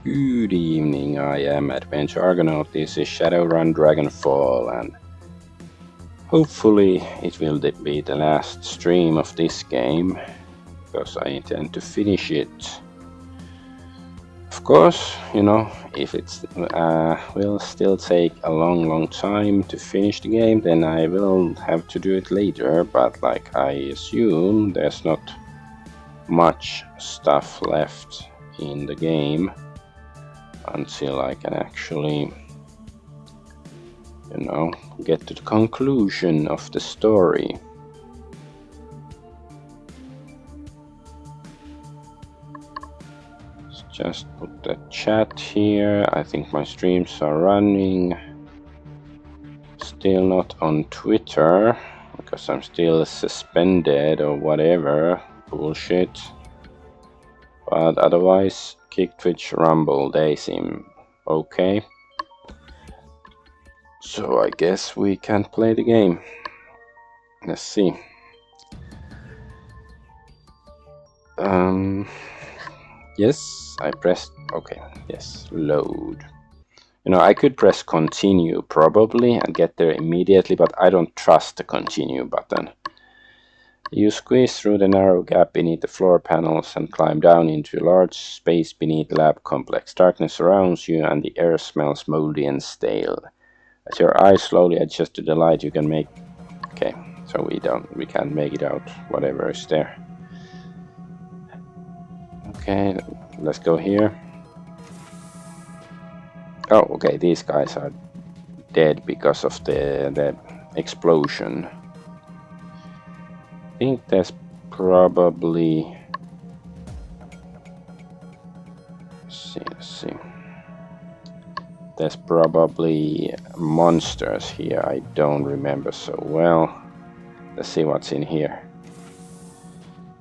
Good evening, I am Adventure Argonaut. This is Shadowrun Dragonfall, and hopefully it will be the last stream of this game, because I intend to finish it. Of course, if it will still take a long time to finish the game, then I will have to do it later, but I assume there's not much stuff left in the game until I can actually, get to the conclusion of the story. Let's just put the chat here. I think my streams are running. Still not on Twitter because I'm still suspended or whatever bullshit. But otherwise, Kick, Twitch, Rumble, they seem okay. So I guess we can play the game. Let's see. Yes, I pressed. Okay, yes, load. I could press continue probably and get there immediately, but I don't trust the continue button. You squeeze through the narrow gap beneath the floor panels and climb down into a large space beneath the lab complex. Darkness surrounds you and the air smells moldy and stale. As your eyes slowly adjust to the light, you can make... Okay, so we can't make it out, whatever is there. Okay, let's go here. Oh, okay, these guys are dead because of the explosion. I think there's probably... Let's see. There's probably monsters here. I don't remember so well. Let's see what's in here.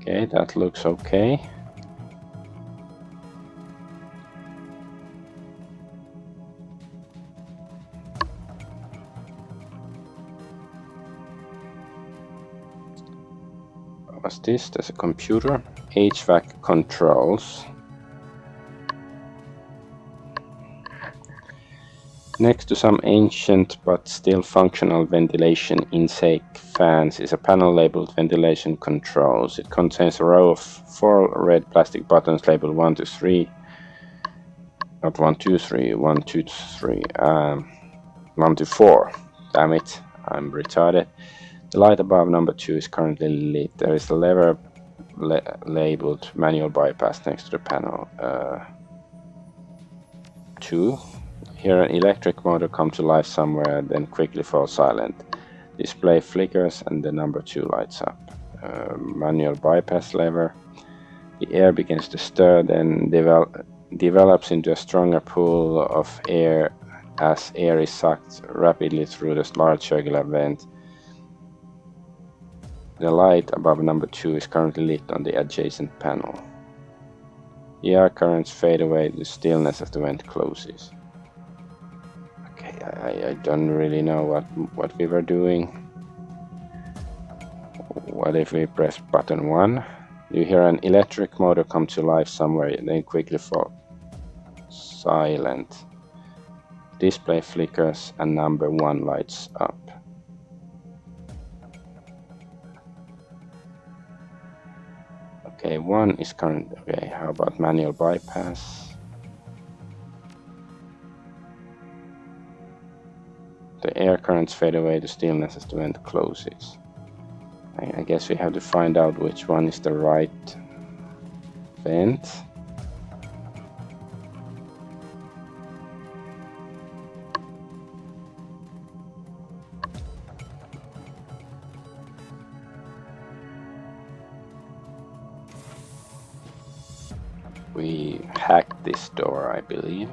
Okay, that looks okay. What's this? There's a computer. HVAC controls. Next to some ancient but still functional ventilation intake fans is a panel labeled ventilation controls. It contains a row of 4 red plastic buttons labeled 1 to 3. Not 1, 2, 3, 1, 2, 3. 1 to 4. Damn it, I'm retarded. The light above number 2 is currently lit. There is a lever labeled manual bypass next to the panel. 2. Hear an electric motor come to life somewhere, then quickly fall silent. Display flickers and the number 2 lights up. Manual bypass lever. The air begins to stir, then develops into a stronger pool of air as air is sucked rapidly through this large circular vent. The light above number 2 is currently lit on the adjacent panel. The air currents fade away to stillness as the vent closes. Okay, I don't really know what we were doing. What if we press button 1? You hear an electric motor come to life somewhere, then quickly fall silent. Display flickers and number 1 lights up. Okay, 1 is current. Okay, how about manual bypass? The air currents fade away to stillness as the vent closes. I guess we have to find out which one is the right vent. We hacked this door, I believe.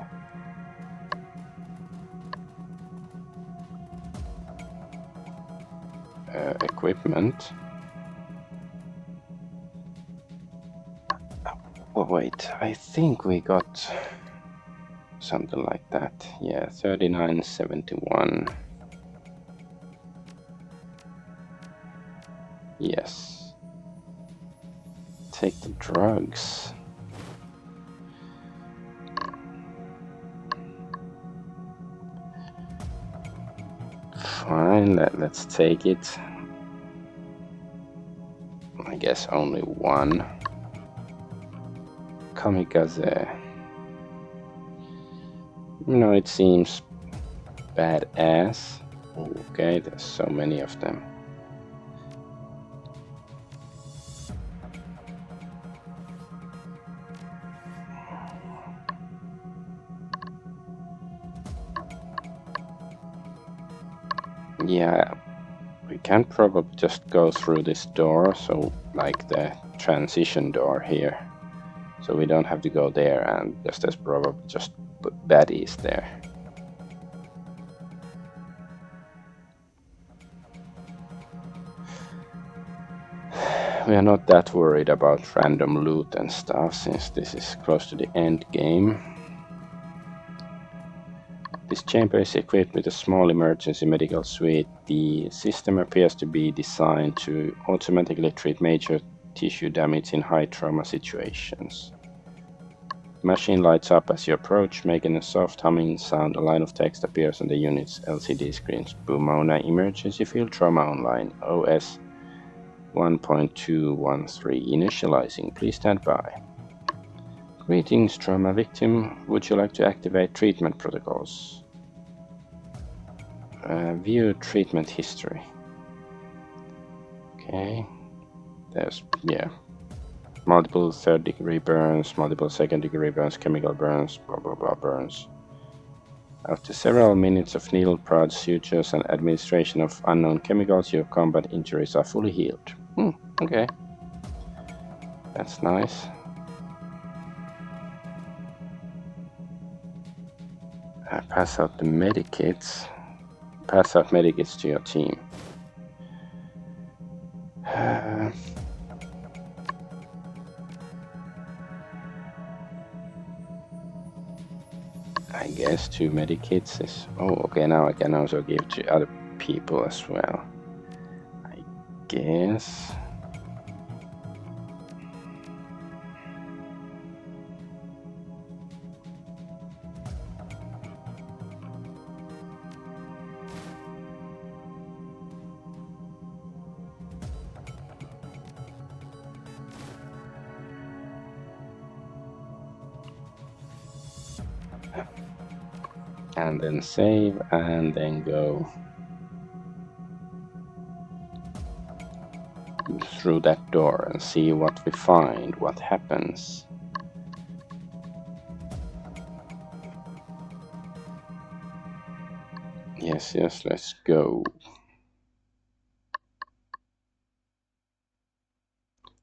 Equipment. Oh wait, I think we got something like that. Yeah, 3971. Yes. Take the drugs. fine, let's take it. I guess only one. Kamikaze. No, it seems badass. Okay, there's so many of them. Yeah, we can probably just go through this door, so like the transition door here. So we don't have to go there, and there's probably just baddies there. We are not that worried about random loot and stuff, since this is close to the end game. This chamber is equipped with a small emergency medical suite. The system appears to be designed to automatically treat major tissue damage in high trauma situations. The machine lights up as you approach, making a soft humming sound. A line of text appears on the unit's LCD screens. Pomona Emergency Field Trauma Online, OS 1.213 initializing. Please stand by. Greetings, trauma victim. Would you like to activate treatment protocols? View treatment history. Okay. There's, yeah. Multiple third-degree burns, multiple second-degree burns, chemical burns, blah blah blah burns. After several minutes of needle prods, sutures, and administration of unknown chemicals, your combat injuries are fully healed. Okay. That's nice. Pass out the medikits. Pass out medikits to your team. I guess 2 medikits is... Oh, okay, now I can also give to other people as well. I guess... And then save, and then go through that door and see what we find, what happens. Yes, let's go.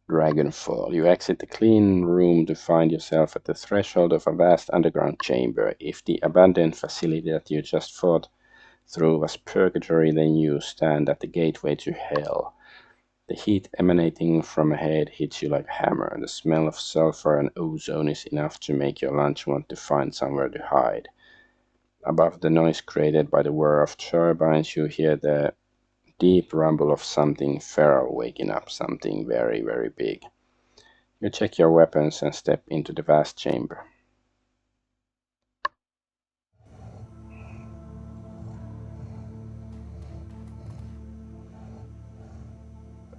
Dragonfall. You exit the clean room to find yourself at the threshold of a vast underground chamber. If the abandoned facility that you just fought through was purgatory, then you stand at the gateway to hell. The heat emanating from ahead hits you like a hammer. The smell of sulfur and ozone is enough to make your lunch want to find somewhere to hide. Above the noise created by the whir of turbines, you hear the deep rumble of something feral waking up, something very, very big. You check your weapons and step into the vast chamber.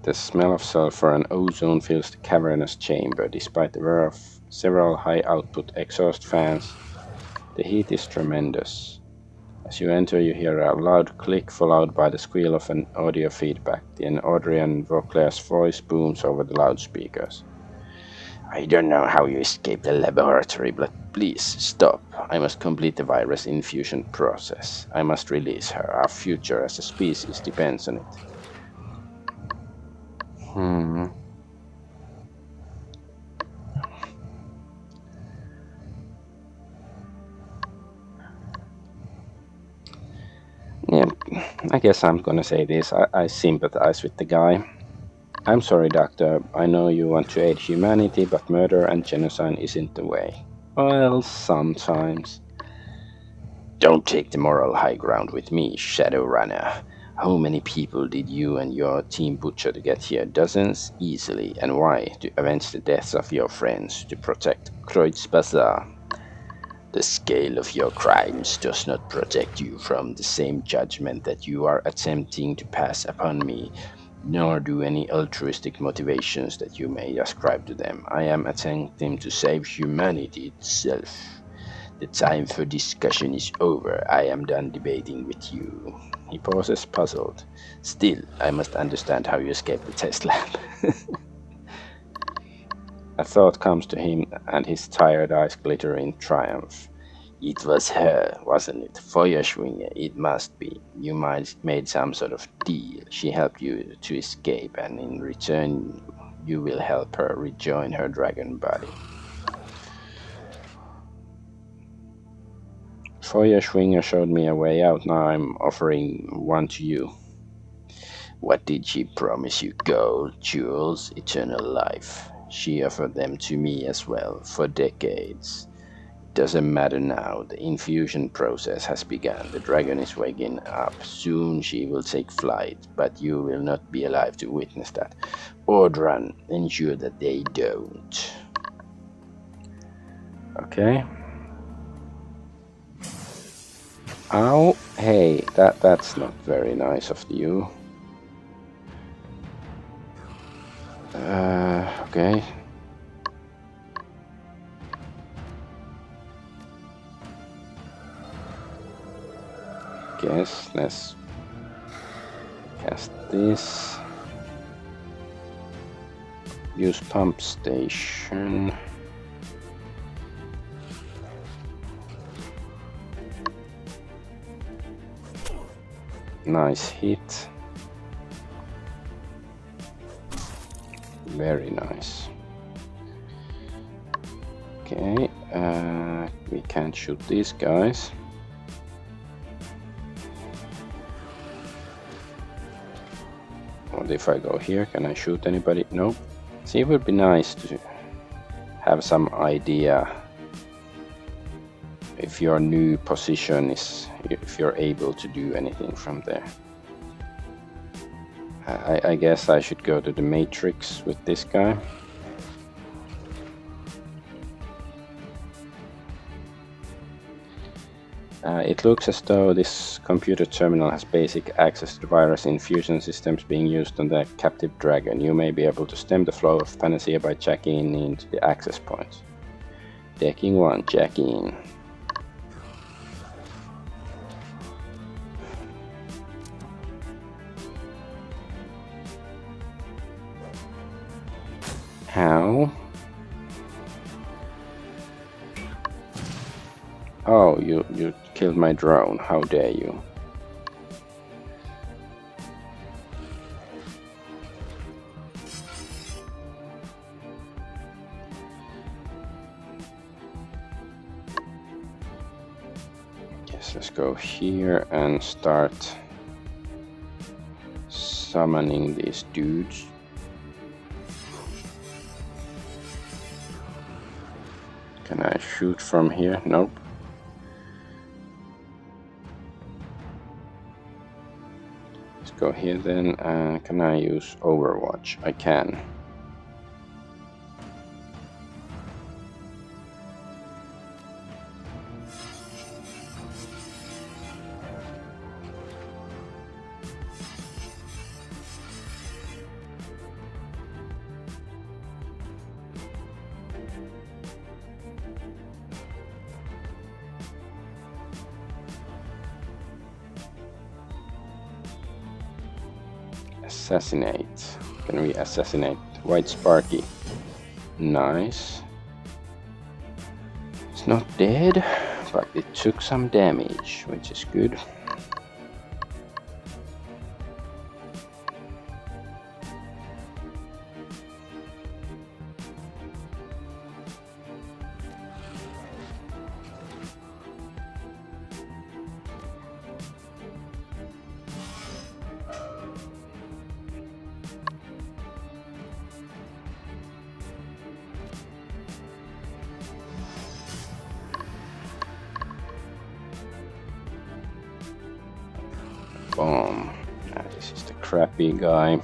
The smell of sulfur and ozone fills the cavernous chamber. Despite the whir of several high-output exhaust fans, the heat is tremendous. As you enter, you hear a loud click followed by the squeal of an audio feedback. Then Audrian Vauclair's voice booms over the loudspeakers. I don't know how you escaped the laboratory, but please stop. I must complete the virus infusion process. I must release her. Our future as a species depends on it. Yeah, I guess I'm gonna say this. I sympathize with the guy. I'm sorry, Doctor. I know you want to aid humanity, but murder and genocide isn't the way. Well, sometimes. Don't take the moral high ground with me, Shadowrunner. How many people did you and your team butcher to get here? Dozens? Easily. And why? To avenge the deaths of your friends. To protect Kreutz Bazaar. The scale of your crimes does not protect you from the same judgment that you are attempting to pass upon me, nor do any altruistic motivations that you may ascribe to them. I am attempting to save humanity itself. The time for discussion is over. I am done debating with you. He pauses, puzzled. Still, I must understand how you escaped the test lab. A thought comes to him, and his tired eyes glitter in triumph. It was her, wasn't it? Feuerschwinge, it must be. You made some sort of deal. She helped you to escape, and in return, you will help her rejoin her dragon body. Feuerschwinge showed me a way out. Now I'm offering one to you. What did she promise you? Gold, jewels, eternal life. She offered them to me as well, for decades. It doesn't matter now. The infusion process has begun. The dragon is waking up. Soon she will take flight, but you will not be alive to witness that. Ordran, ensure that they don't. Okay. Ow, hey, that's not very nice of you. Okay. Guess let's cast this. Use pump station. Nice hit. Very nice. Okay, we can't shoot these guys. What if I go here? Can I shoot anybody? Nope. See, it would be nice to have some idea if your new position is, if you're able to do anything from there. I guess I should go to the matrix with this guy. It looks as though this computer terminal has basic access to the virus infusion systems being used on the captive dragon. You may be able to stem the flow of panacea by jacking into the access points. Decking 1, jack in. How? Oh, you killed my drone. How dare you? Yes, let's go here and start summoning these dudes. Can I shoot from here? Nope. Let's go here then. Can I use Overwatch? I can. Assassinate. Can we assassinate White Sparky? Nice. It's not dead, but it took some damage, which is good. Boom. This is the crappy guy.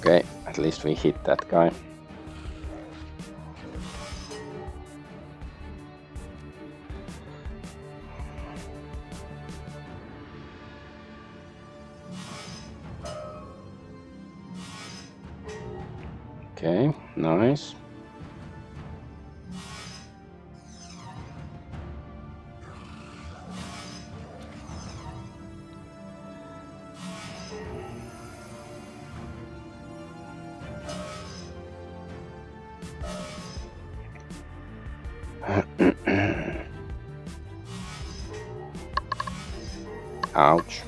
Okay, at least we hit that guy. Okay, nice. Ouch.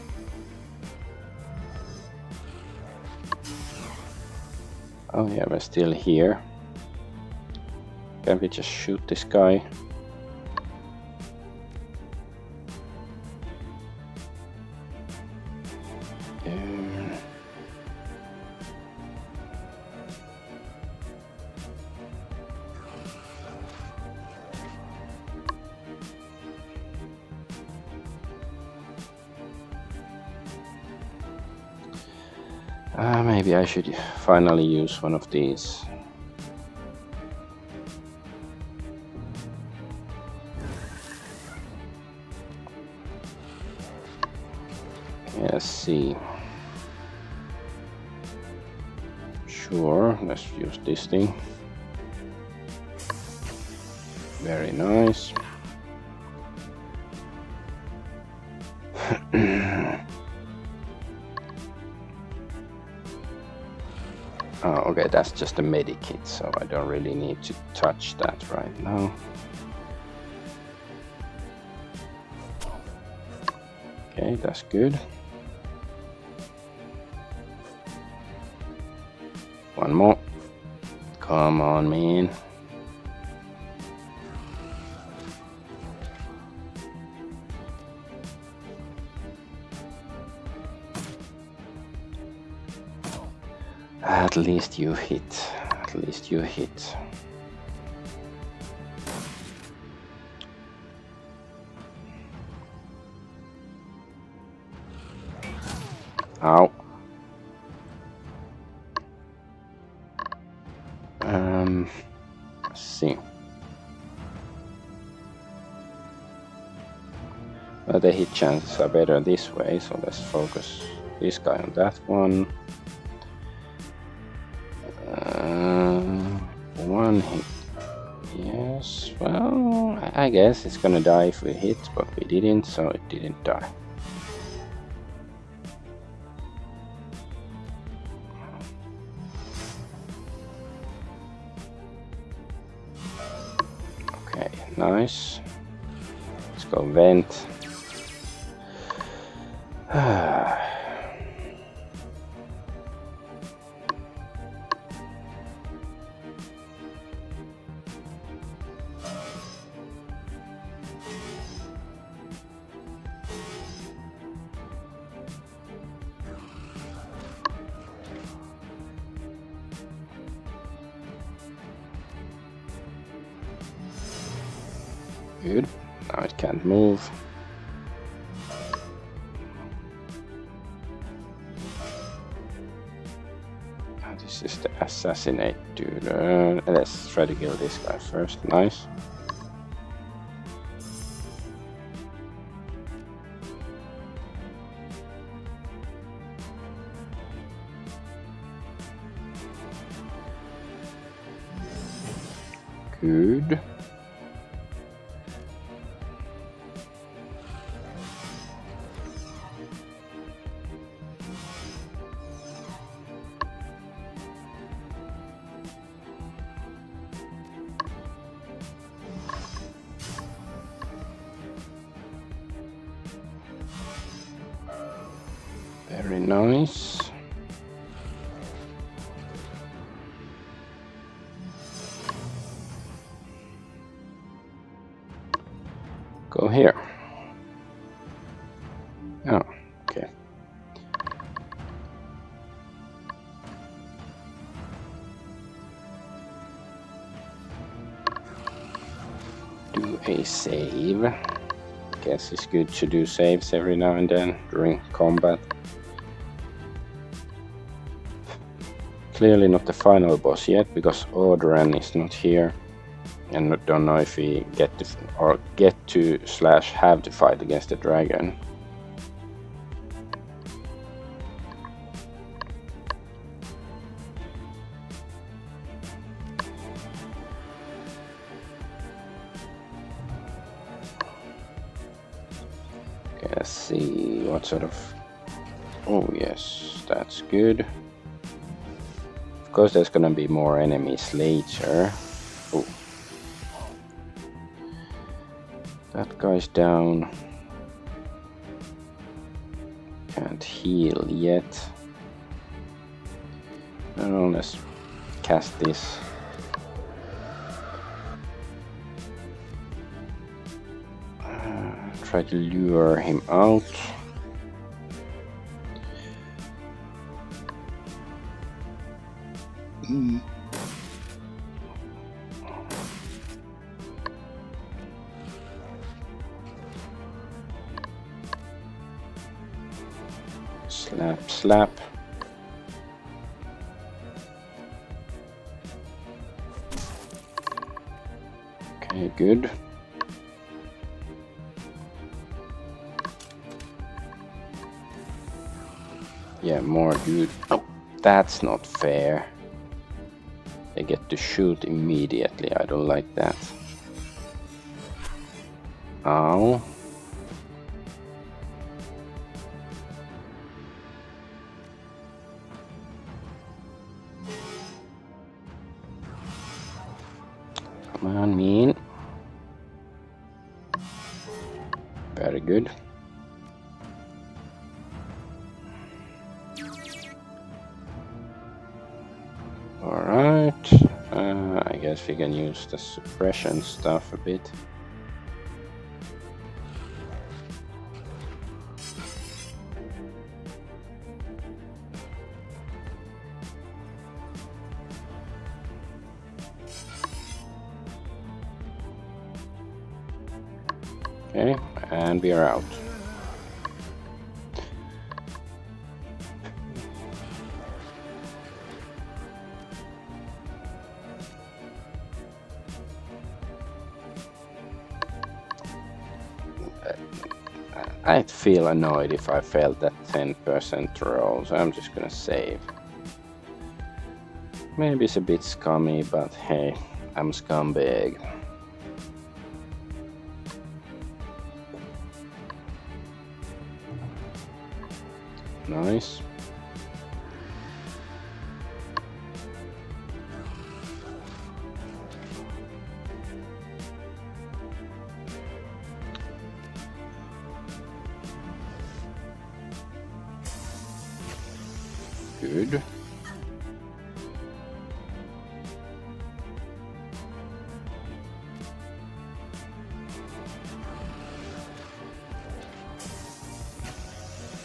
Oh yeah, we're still here. Can we just shoot this guy? Maybe I should finally use one of these. Let's see. Sure, let's use this thing. Very nice. Oh, okay, that's just a medikit, so I don't really need to touch that right now. Okay, that's good. One more. Come on, man. At least you hit. At least you hit. Ow. Let's see. Well, the hit chances are better this way, so let's focus this guy on that one. One hit. Yes, well, I guess it's gonna die if we hit, but we didn't, so it didn't die. Okay, nice. Let's go vent. Good. Now it can't move. This is the assassinate dude. Let's try to kill this guy first. Nice. Good. Very nice. Go here. Oh, okay. Do a save. Guess it's good to do saves every now and then during combat. Clearly not the final boss yet, because Audran is not here. And don't know if we get to slash have to fight against the dragon. Okay, let's see what sort of... Oh yes, that's good. Of course there's gonna be more enemies later. Oh. That guy's down. Can't heal yet. Oh, let's cast this. Try to lure him out. Slap, slap. Okay, good. Yeah, more dude. Oh, that's not fair. They get to shoot immediately. I don't like that. Ow. Come on, mean. Very good. Alright. I guess we can use the suppression stuff a bit. Okay, and we are out. I'd feel annoyed if I failed that 10% roll, so I'm just gonna save. Maybe it's a bit scummy, but hey, I'm scumbag. Nice. Good.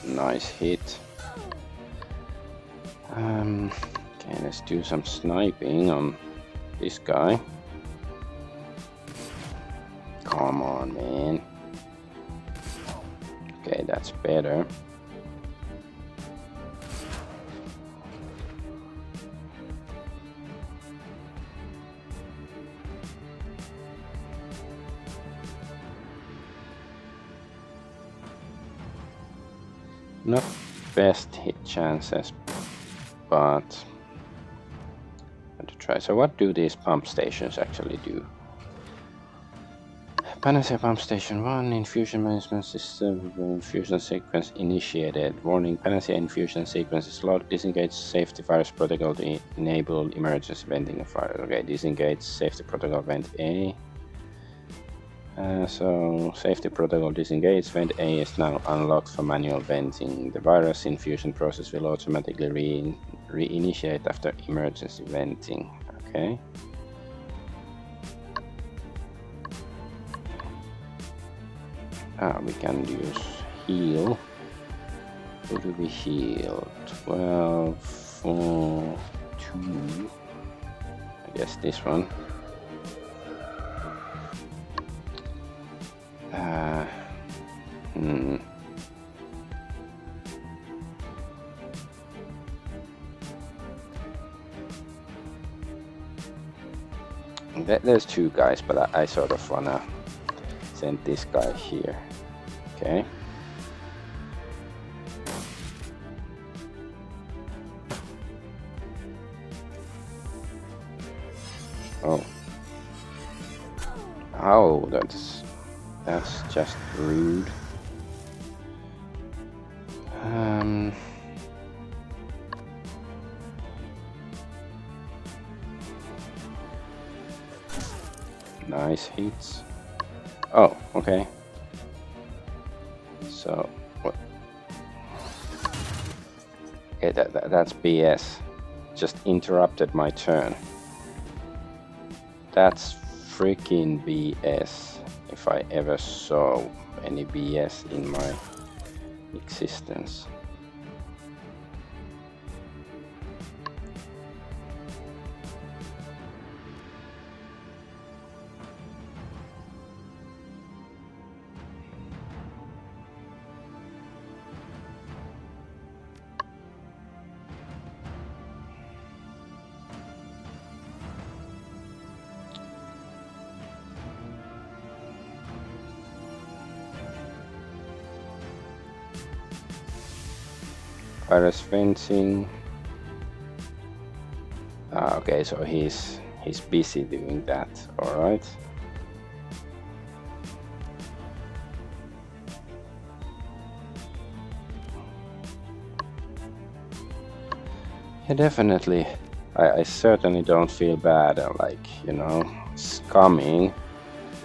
Nice hit. Okay, let's do some sniping on this guy. Come on, man. Okay, that's better. Not best hit chances, but to try. So what do these pump stations actually do? Panacea Pump Station 1, Infusion Management System, Infusion Sequence initiated. Warning, Panacea Infusion Sequence is locked. Disengage Safety Virus Protocol to enable emergency venting of fire. Okay, disengage Safety Protocol Vent A. So, Safety Protocol disengaged. Vent A is now unlocked for manual venting. The virus infusion process will automatically reinitiate after emergency venting. Okay. We can use heal. Who do we heal? 12, 4, 2. I guess this one. There's two guys, but I sort of wanna send this guy here. Okay. Oh. Oh, that's just rude. Nice hits. Oh, okay. So what? Okay, that's BS. Just interrupted my turn. That's freaking BS. If I ever saw any BS in my existence. Virus fencing. Okay, so he's busy doing that. All right. Yeah, definitely. I certainly don't feel bad. Like, you know, scumming.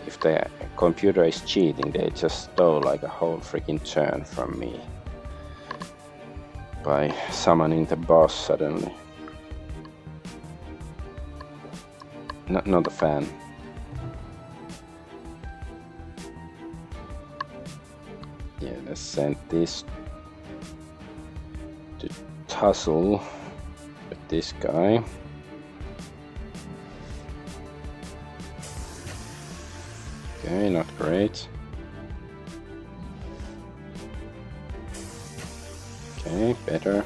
If the computer is cheating, they just stole like a whole freaking turn from me by summoning the boss suddenly. Not a fan. Yeah, let's send this to tussle with this guy. Okay, not great. Okay, better.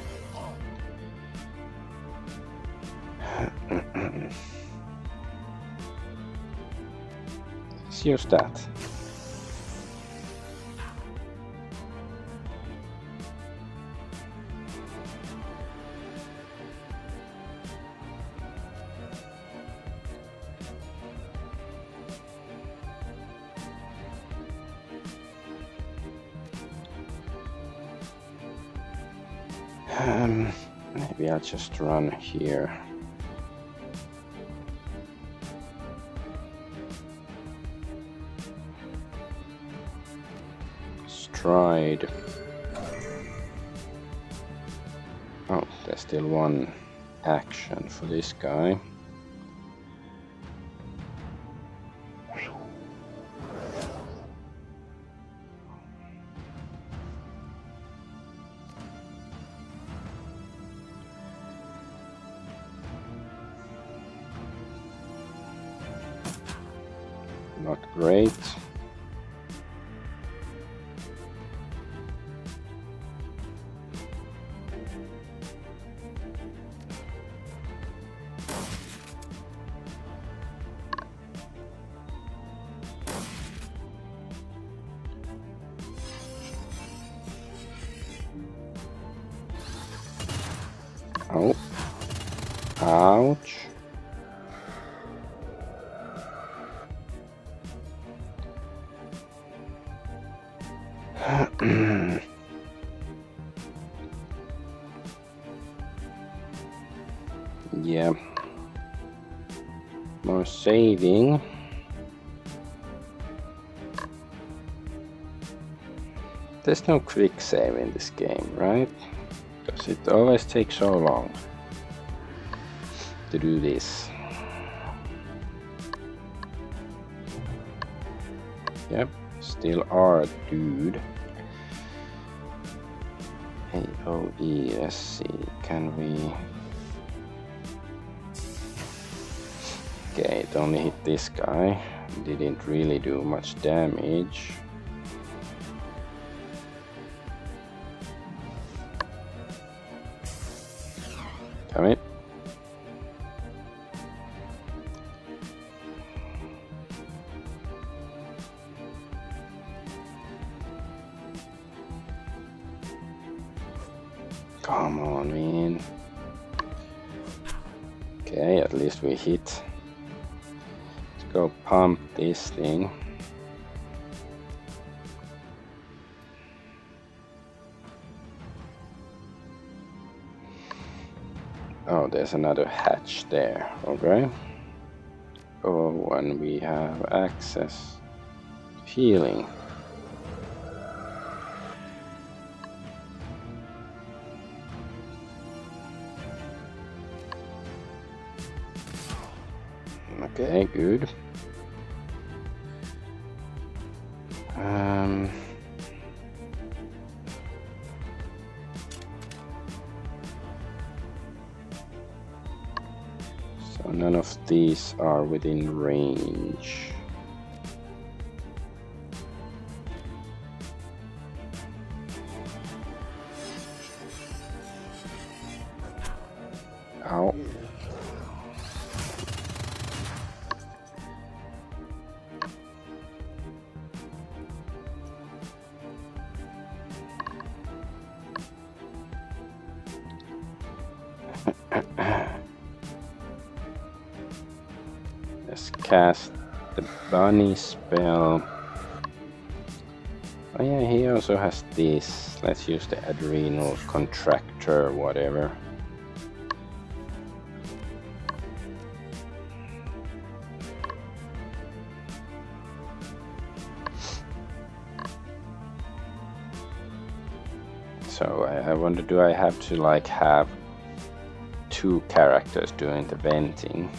Let's use that. Maybe I'll just run here. Stride. Oh, there's still one action for this guy. Not great. Oh. Ouch. Yeah. More saving. There's no quick save in this game, right? Because it always takes so long to do this. Yep, still are, dude. AOE, let's see, can we... Okay, it only hit this guy. Didn't really do much damage. Damn it. Okay, at least we hit. Let's go pump this thing. Oh, there's another hatch there. Okay. Oh, and we have access to healing. Okay, good. So none of these are within range. Ow. Let's cast the bunny spell. Oh yeah, he also has this. Let's use the adrenal contractor, whatever. So I wonder, do I have to like have two characters doing the venting?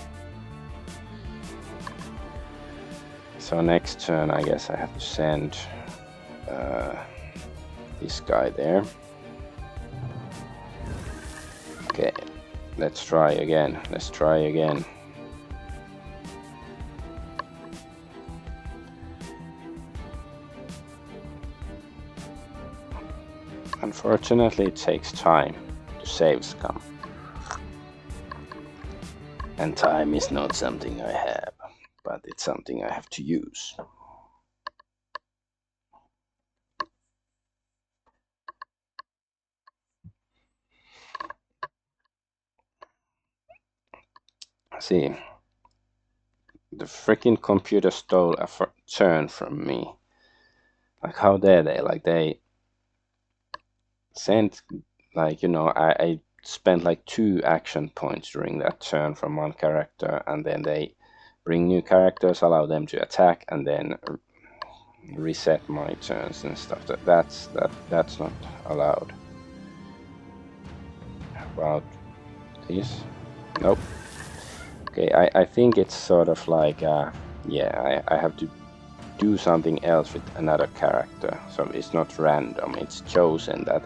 So next turn I guess I have to send this guy there. Okay, let's try again. Unfortunately, it takes time to save scum. And time is not something I have, but it's something I have to use. See, the freaking computer stole a turn from me. Like, how dare they? Like, they sent, like, you know, I spent like 2 action points during that turn from one character, and then they bring new characters, allow them to attack, and then reset my turns and stuff. That's not allowed. How about this? Nope. Okay, I think it's sort of like yeah, I have to do something else with another character, so it's not random, it's chosen that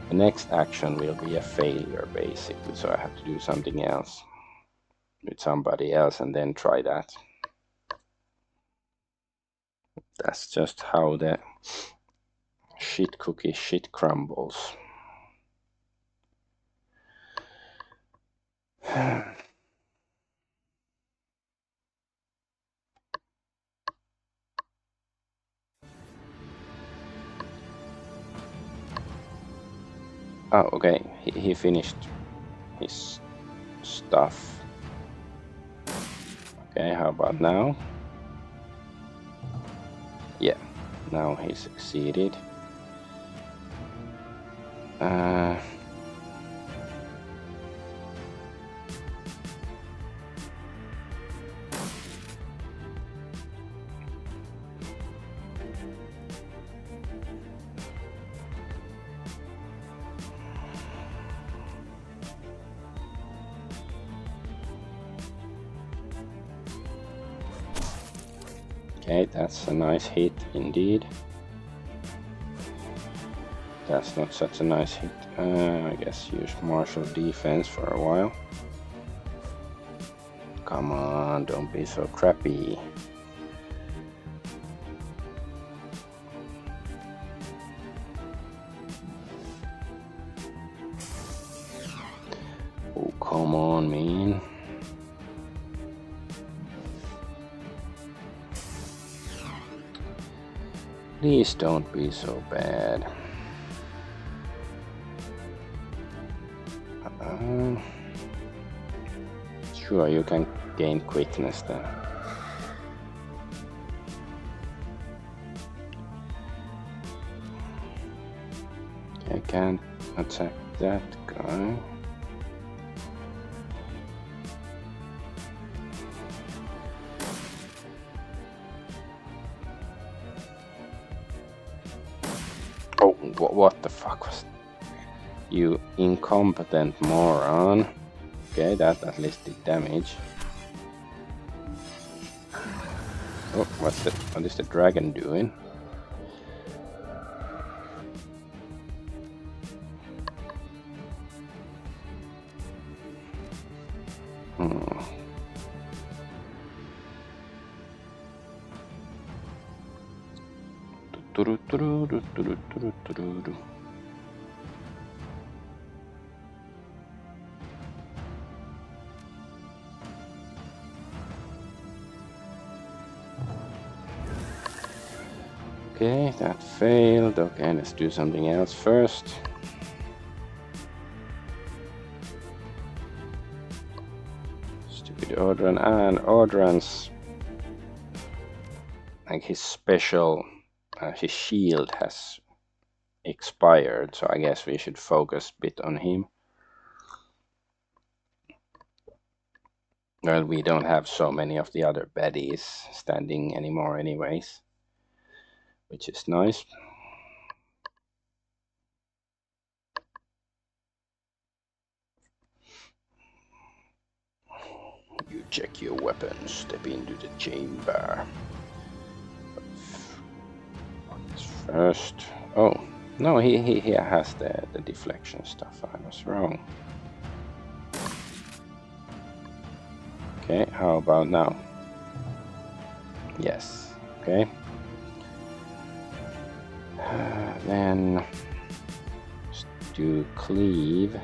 the next action will be a failure basically, so I have to do something else with somebody else and then try that. That's just how the shit cookie shit crumbles. Oh, okay, he finished his stuff. Okay, how about now? Yeah, now he succeeded. Okay, that's a nice hit indeed. That's not such a nice hit. I guess use martial defense for a while. Come on, don't be so crappy. Oh, come on, man. Please don't be so bad. Sure, you can gain quickness then. I can't attack that guy. Oh, what the fuck was that? You incompetent moron. Okay, that at least did damage. Oh, what is the dragon doing? Okay, that failed. Okay, let's do something else first. Stupid Audran, and Audran's like his special, his shield has expired, so I guess we should focus a bit on him. Well, we don't have so many of the other baddies standing anymore anyways, which is nice. You check your weapons, step into the chamber. First, oh no, he has the deflection stuff. I was wrong. Okay, how about now? Yes. Okay. Then just do cleave.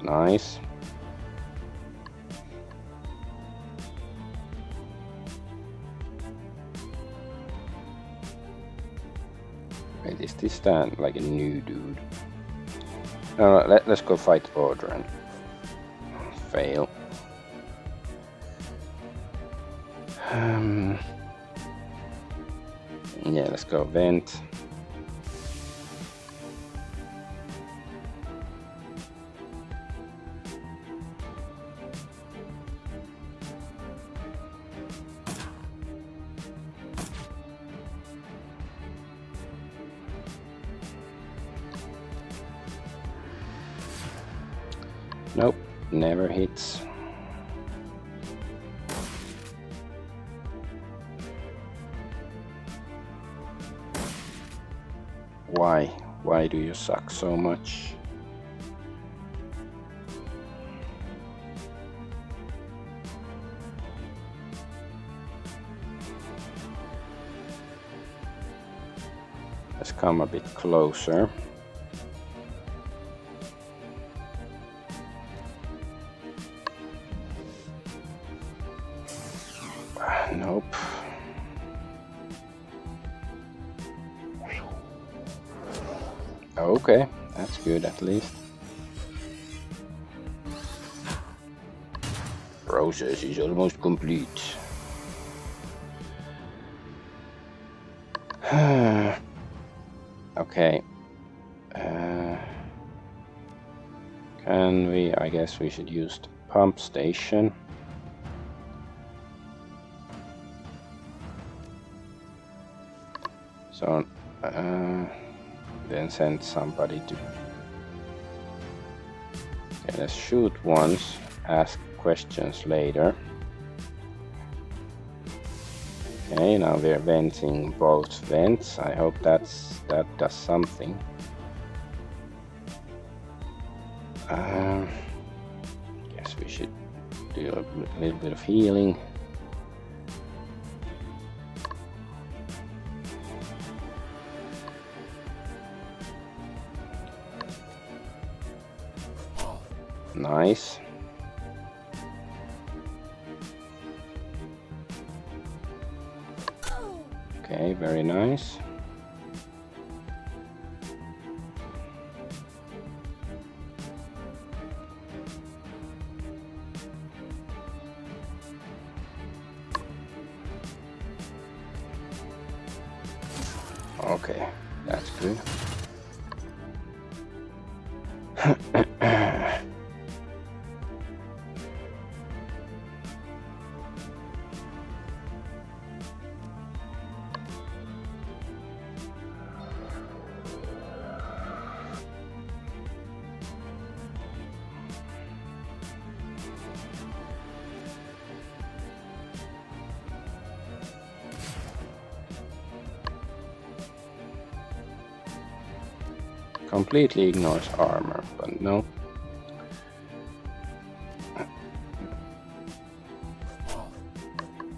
Nice. Wait, is this stand like a new dude? No, let's go fight Audran. Fail. Yeah, let's go vent. Nope, never hits. Why? Why do you suck so much? Let's come a bit closer. Nope. Okay, that's good at least. Process is almost complete. Okay. Can we? I guess we should use the pump station. So, then send somebody to. Okay, let's shoot once, ask questions later. Okay, now we're venting both vents. I hope that does something. Guess we should do a little bit of healing. Nice. Okay, very nice. Okay, that's good. Completely ignores armor, but no.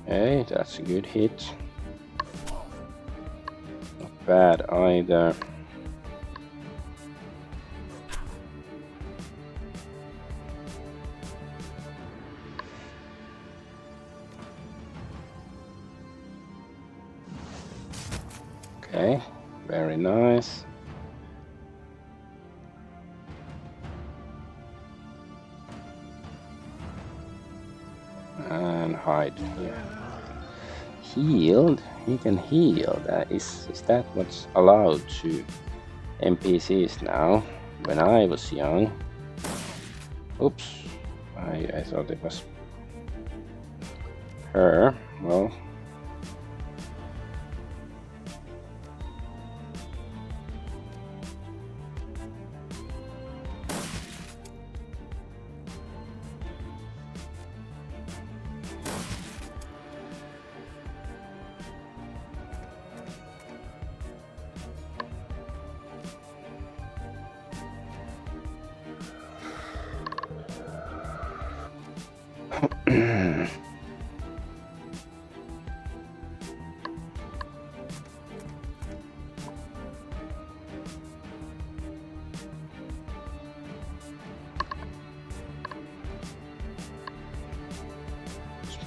Hey, that's a good hit. Not bad either. Okay, very nice. And hide here. Healed? He can heal. Is that what's allowed to NPCs now? When I was young. Oops. I thought it was her. Well.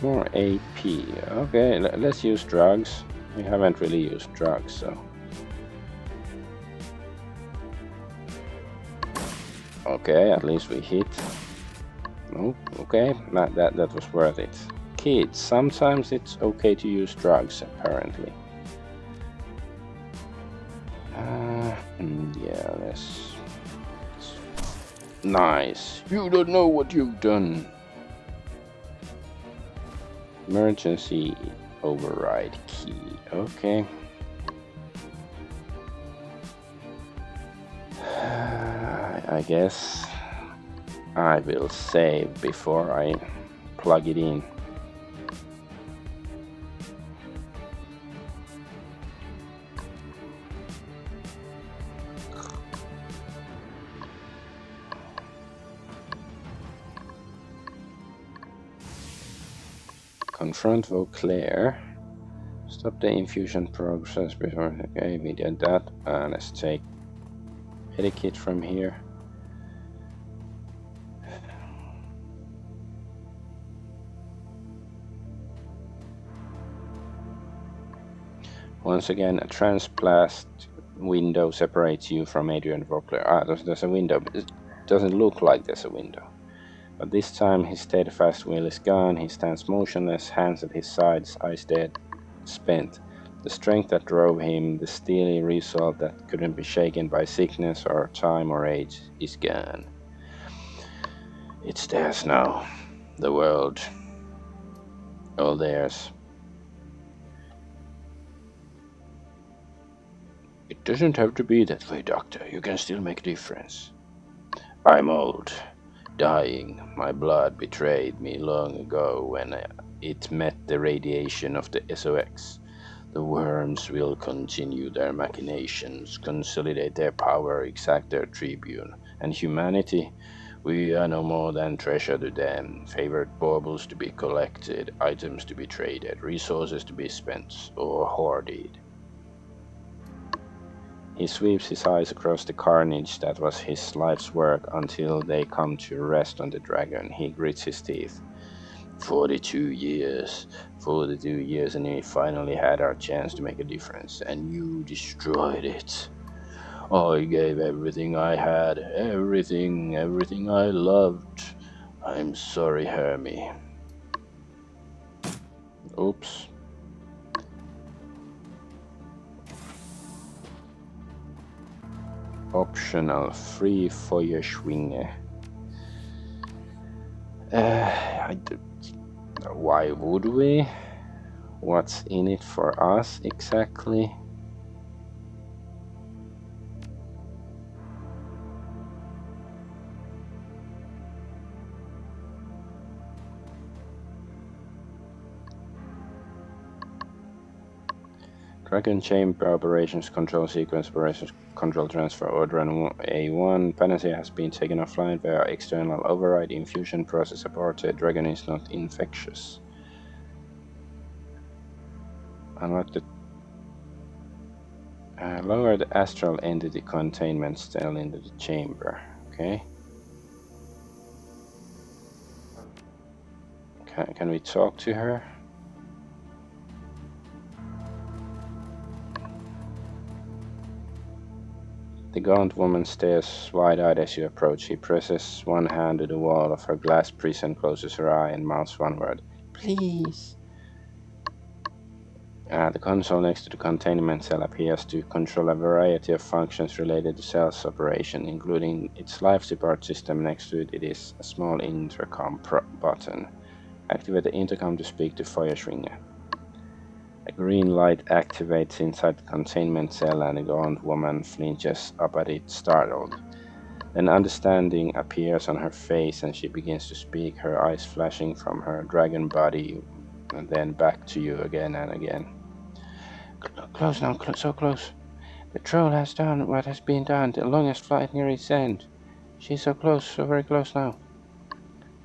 More AP. Okay, let's use drugs. We haven't really used drugs, so. Okay, at least we hit. Oh, okay, that was worth it. Kids, sometimes it's okay to use drugs, apparently. Yeah, let's. Nice. You don't know what you've done. Emergency override key. Okay. I guess I will save before I plug it in. Confront Vauclair. Stop the infusion process before. Okay, we did that. Let's take etiquette from here. Once again, a transplast window separates you from Adrian Vauclair. There's a window, but it doesn't look like there's a window. But this time his steadfast will is gone. He stands motionless, hands at his sides, eyes dead, spent. The strength that drove him, the steely resolve that couldn't be shaken by sickness or time or age, is gone. It's theirs now. The world. All theirs. It doesn't have to be that way, Doctor. You can still make a difference. I'm old. Dying. My blood betrayed me long ago when it met the radiation of the SOX. The worms will continue their machinations, consolidate their power, exact their tribute. And humanity, we are no more than treasure to them, favored baubles to be collected, items to be traded, resources to be spent or hoarded. He sweeps his eyes across the carnage that was his life's work until they come to rest on the dragon. He grits his teeth. 42 years, and we finally had our chance to make a difference, and you destroyed it. I gave everything I had, everything I loved. I'm sorry, Hermie. Oops. Optional, free Feuerschwinge. Why would we? What's in it for us exactly? Dragon Chamber Operations Control Sequence Operations Control Transfer Order A1. Panacea has been taken offline via external override. Infusion process aborted. Dragon is not infectious. Unlock the lower the astral entity containment cell into the chamber. Okay. Can we talk to her? The gaunt woman stares wide-eyed as you approach. She presses one hand to the wall of her glass prison, closes her eye, and mouths one word. Please. The console next to the containment cell appears to control a variety of functions related to cell's operation, including its life support system. Next to it, it is a small intercom button. Activate the intercom to speak to Feuerschwinge. A green light activates inside the containment cell, and the gaunt woman flinches up at it, startled. Then understanding appears on her face, and she begins to speak, her eyes flashing from her dragon body, and then back to you again and again. Close now, so close. The troll has done what has been done, the longest flight near its end. She's so close, so very close now.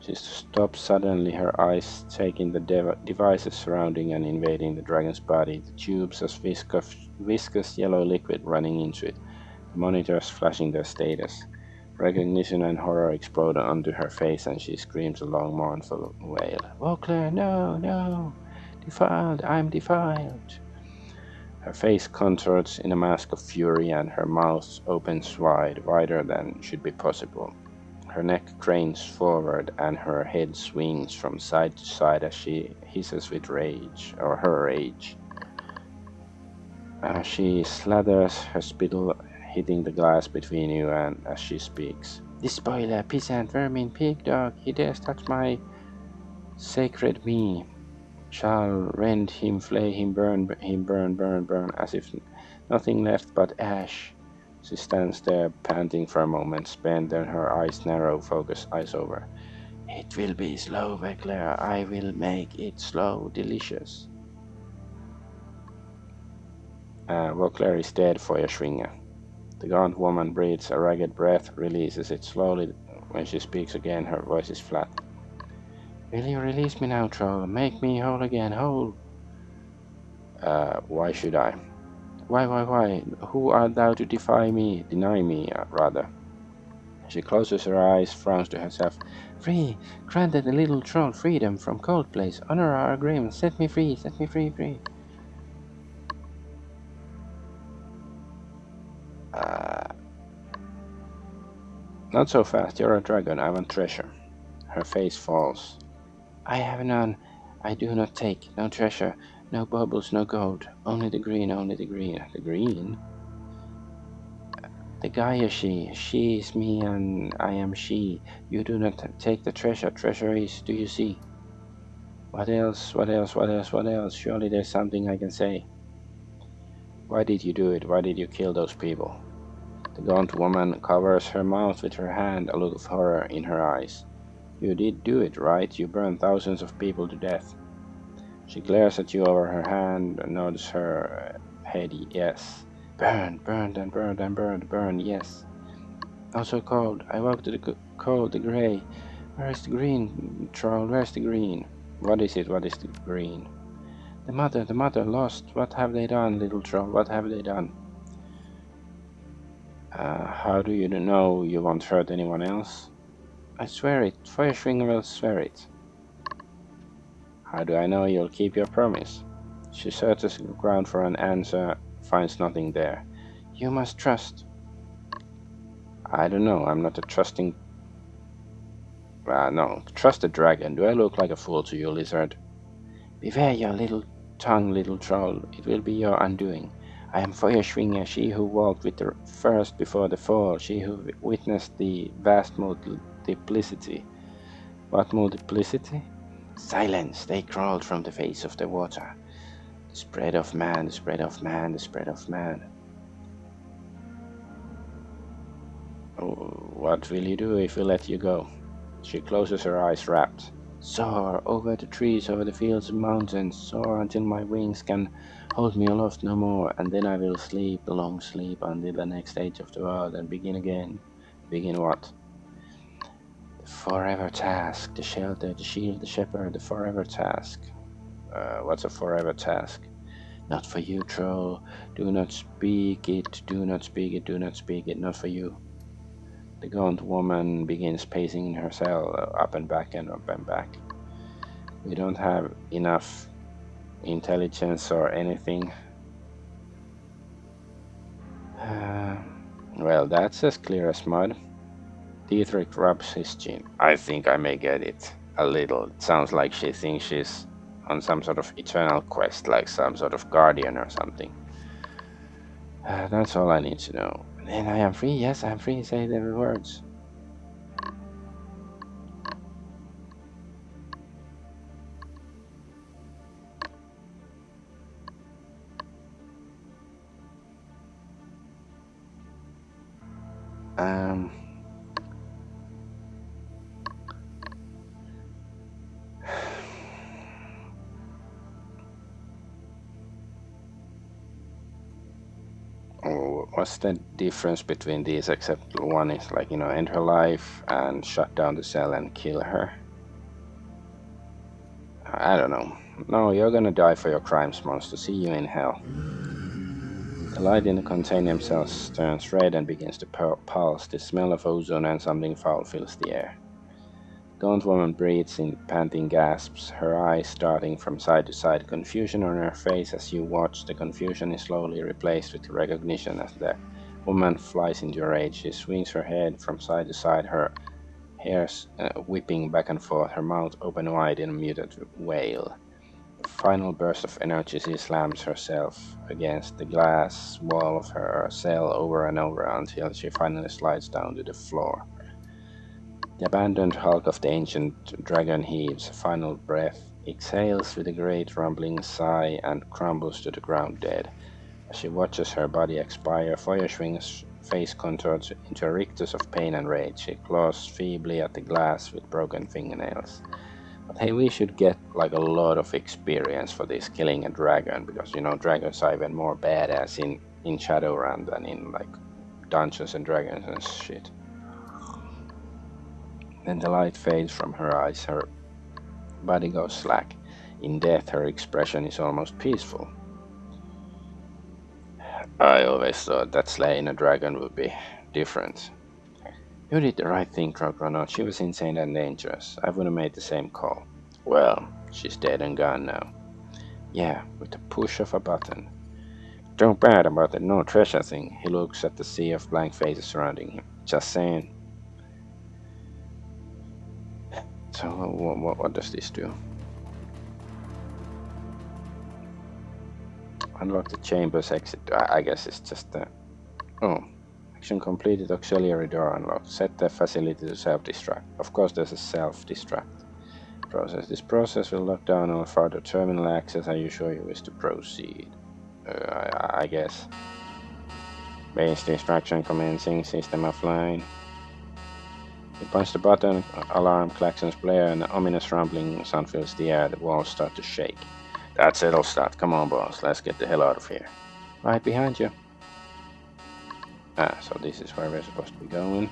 She stops suddenly, her eyes taking the devices surrounding and invading the dragon's body, the tubes of viscous yellow liquid running into it, the monitors flashing their status. Recognition and horror explode onto her face, and she screams a long, mournful wail. Vauclair, no, no! Defiled, I'm defiled! Her face contorts in a mask of fury, and her mouth opens wide, wider than should be possible. Her neck cranes forward, and her head swings from side to side as she hisses with rage, or her rage. She slathers her spittle, hitting the glass between you, and as she speaks. This spoiler, peasant, vermin, pig, dog, he dares touch my sacred me. Shall rend him, flay him, burn, burn, as if nothing left but ash. She stands there, panting for a moment, spent, then her eyes narrow, focus, eyes over. It will be slow, Vauclair. I will make it slow, delicious. Vauclair is dead, Feuerschwinge. The gaunt woman breathes a ragged breath, releases it slowly. When she speaks again, her voice is flat. Will you release me now, troll? Make me whole again, whole. Why should I? Why? Who art thou to deny me, rather? She closes her eyes, frowns to herself. Free! Granted the little troll freedom from cold place. Honor our agreement. Set me free, free. Not so fast, you're a dragon, I want treasure. Her face falls. I have none. I do not take. No treasure, no baubles, no gold. Only the green. The green? The Gaia she is me and I am she. You do not take the treasure. Treasure is, do you see? What else? Surely there's something I can say. Why did you do it? Why did you kill those people? The gaunt woman covers her mouth with her hand, a look of horror in her eyes. You did do it, right? You burned thousands of people to death. She glares at you over her hand and nods her head, yes. Burn, yes. Also cold. I walk to the cold, the grey. Where is the green, troll? Where's the green? What is it? What is the green? The mother, lost. What have they done, little troll? What have they done? How do you know you won't hurt anyone else? I swear it. Feuerschwinge will swear it. How do I know you'll keep your promise? She searches the ground for an answer, finds nothing there. You must trust. I don't know, I'm not a trusting... no, trust a dragon. Do I look like a fool to you, lizard? Beware your little tongue, little troll. It will be your undoing. I am Feuerschwinger, she who walked with the first before the fall, she who witnessed the vast multiplicity. What multiplicity? Silence! They crawled from the face of the water. The spread of man, the spread of man, the spread of man. Oh, what will you do if we let you go? She closes her eyes, rapt. Soar over the trees, over the fields and mountains, soar until my wings can hold me aloft no more, and then I will sleep the long sleep until the next age of the world and begin again. Begin what? The forever task, the shelter, the shield, the shepherd, the forever task. What's a forever task? Not for you, troll. Do not speak it, do not speak it, do not speak it, not for you. The gaunt woman begins pacing in her cell, up and back and up and back. We don't have enough intelligence or anything. Well, that's as clear as mud. Dietrich rubs his chin. I think I may get it. A little. It sounds like she thinks she's on some sort of eternal quest, like some sort of guardian or something. That's all I need to know. And I am free, yes, I am free, say the words. What's the difference between these, except one is like, end her life and shut down the cell and kill her? I don't know. No, you're gonna die for your crimes, monster. See you in hell. The light in the container cells turns red and begins to pulse. The smell of ozone and something foul fills the air. Gaunt woman breathes in panting gasps, her eyes darting from side to side, confusion on her face as you watch. The confusion is slowly replaced with recognition as the woman flies into a rage. She swings her head from side to side, her hair whipping back and forth, her mouth open wide in a muted wail. A final burst of energy, she slams herself against the glass wall of her cell over and over until she finally slides down to the floor. The abandoned hulk of the ancient dragon heaves a final breath, exhales with a great rumbling sigh, and crumbles to the ground dead. As she watches her body expire, Feuerschwing's face contorts into a rictus of pain and rage. She claws feebly at the glass with broken fingernails. But hey, we should get like a lot of experience for this killing a dragon, because dragons are even more badass in Shadowrun than in like Dungeons and Dragons and shit. Then the light fades from her eyes, her body goes slack. In death, her expression is almost peaceful. I always thought that slaying a dragon would be different. You did the right thing, Argonaut. She was insane and dangerous. I would have made the same call. Well, she's dead and gone now. Yeah, with the push of a button. Don't bad about the no treasure thing. He looks at the sea of blank faces surrounding him. Just saying. So what does this do? Unlock the chamber's exit. I guess it's just the... Oh. Action completed, auxiliary door unlocked. Set the facility to self-destruct. Of course there's a self-destruct process. This process will lock down all further terminal access. Are you sure you wish to proceed? I guess. Base destruction commencing. System offline. You punch the button, alarm klaxons blare, and an ominous rumbling sound fills the air. The walls start to shake. That's it'll start. Come on, boss. Let's get the hell out of here. Right behind you. So this is where we're supposed to be going.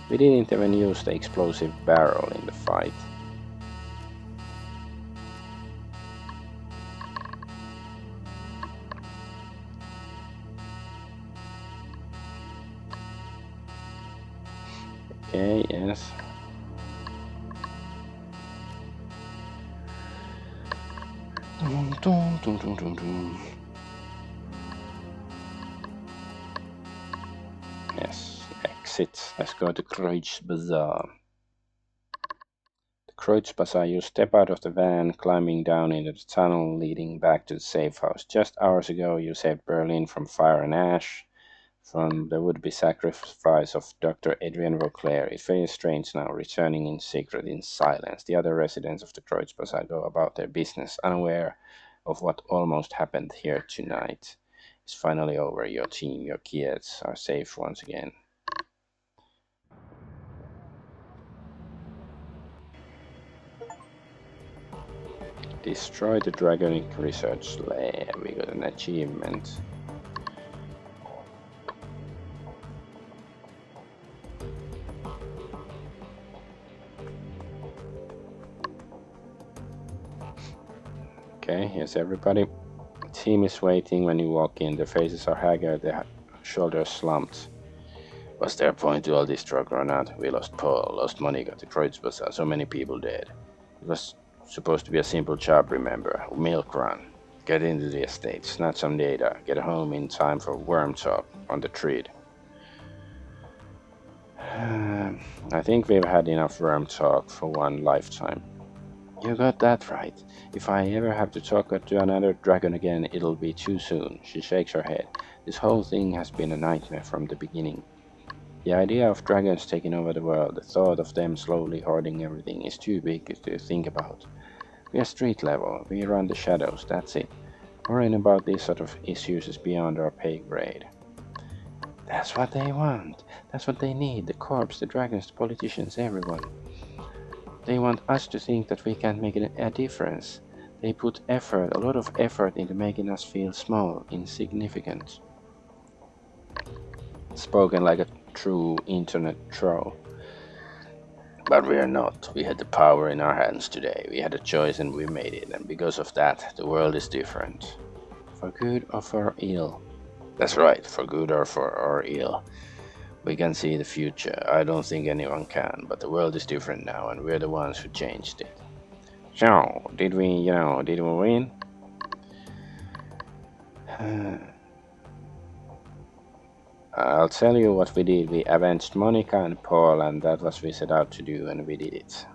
We didn't even use the explosive barrel in the fight. Okay, yes. Yes, exit. Let's go to Kreutz Bazaar. The Kreuzbasa, you step out of the van, climbing down into the tunnel leading back to the safe house. Just hours ago, you saved Berlin from fire and ash, from the would-be sacrifice of Dr. Adrian Vauclair. It feels strange now, returning in secret, in silence. The other residents of the Kreuzbasa go about their business, unaware of what almost happened here tonight. It's finally over. Your team, your kids are safe once again. Destroy the Dragonic Research Lab. We got an achievement. Okay, here's everybody. The team is waiting when you walk in. Their faces are haggard, their shoulders slumped. What's their point to all this drug or not? We lost Paul, lost Monica, the Kreuzbasa, so many people dead. It was supposed to be a simple job, remember? A milk run. Get into the estate, snatch some data, get home in time for worm talk on the treat. I think we've had enough worm talk for one lifetime. You got that right. If I ever have to talk to another dragon again, it'll be too soon. She shakes her head. This whole thing has been a nightmare from the beginning. The idea of dragons taking over the world, the thought of them slowly hoarding everything is too big to think about. We are street level, we run the shadows, that's it. Worrying about these sort of issues is beyond our pay grade. That's what they want. That's what they need. The corps, the dragons, the politicians, everyone. They want us to think that we can't make a difference. They put effort, a lot of effort into making us feel small, insignificant. Spoken like a true internet troll. But we are not. We had the power in our hands today. We had a choice and we made it. And because of that, the world is different. For good or for ill. That's right, for good or ill. We can see the future. I don't think anyone can, but the world is different now and we're the ones who changed it. So, did we win? I'll tell you what we did. We avenged Monica and Paul, and that was what we set out to do, and we did it.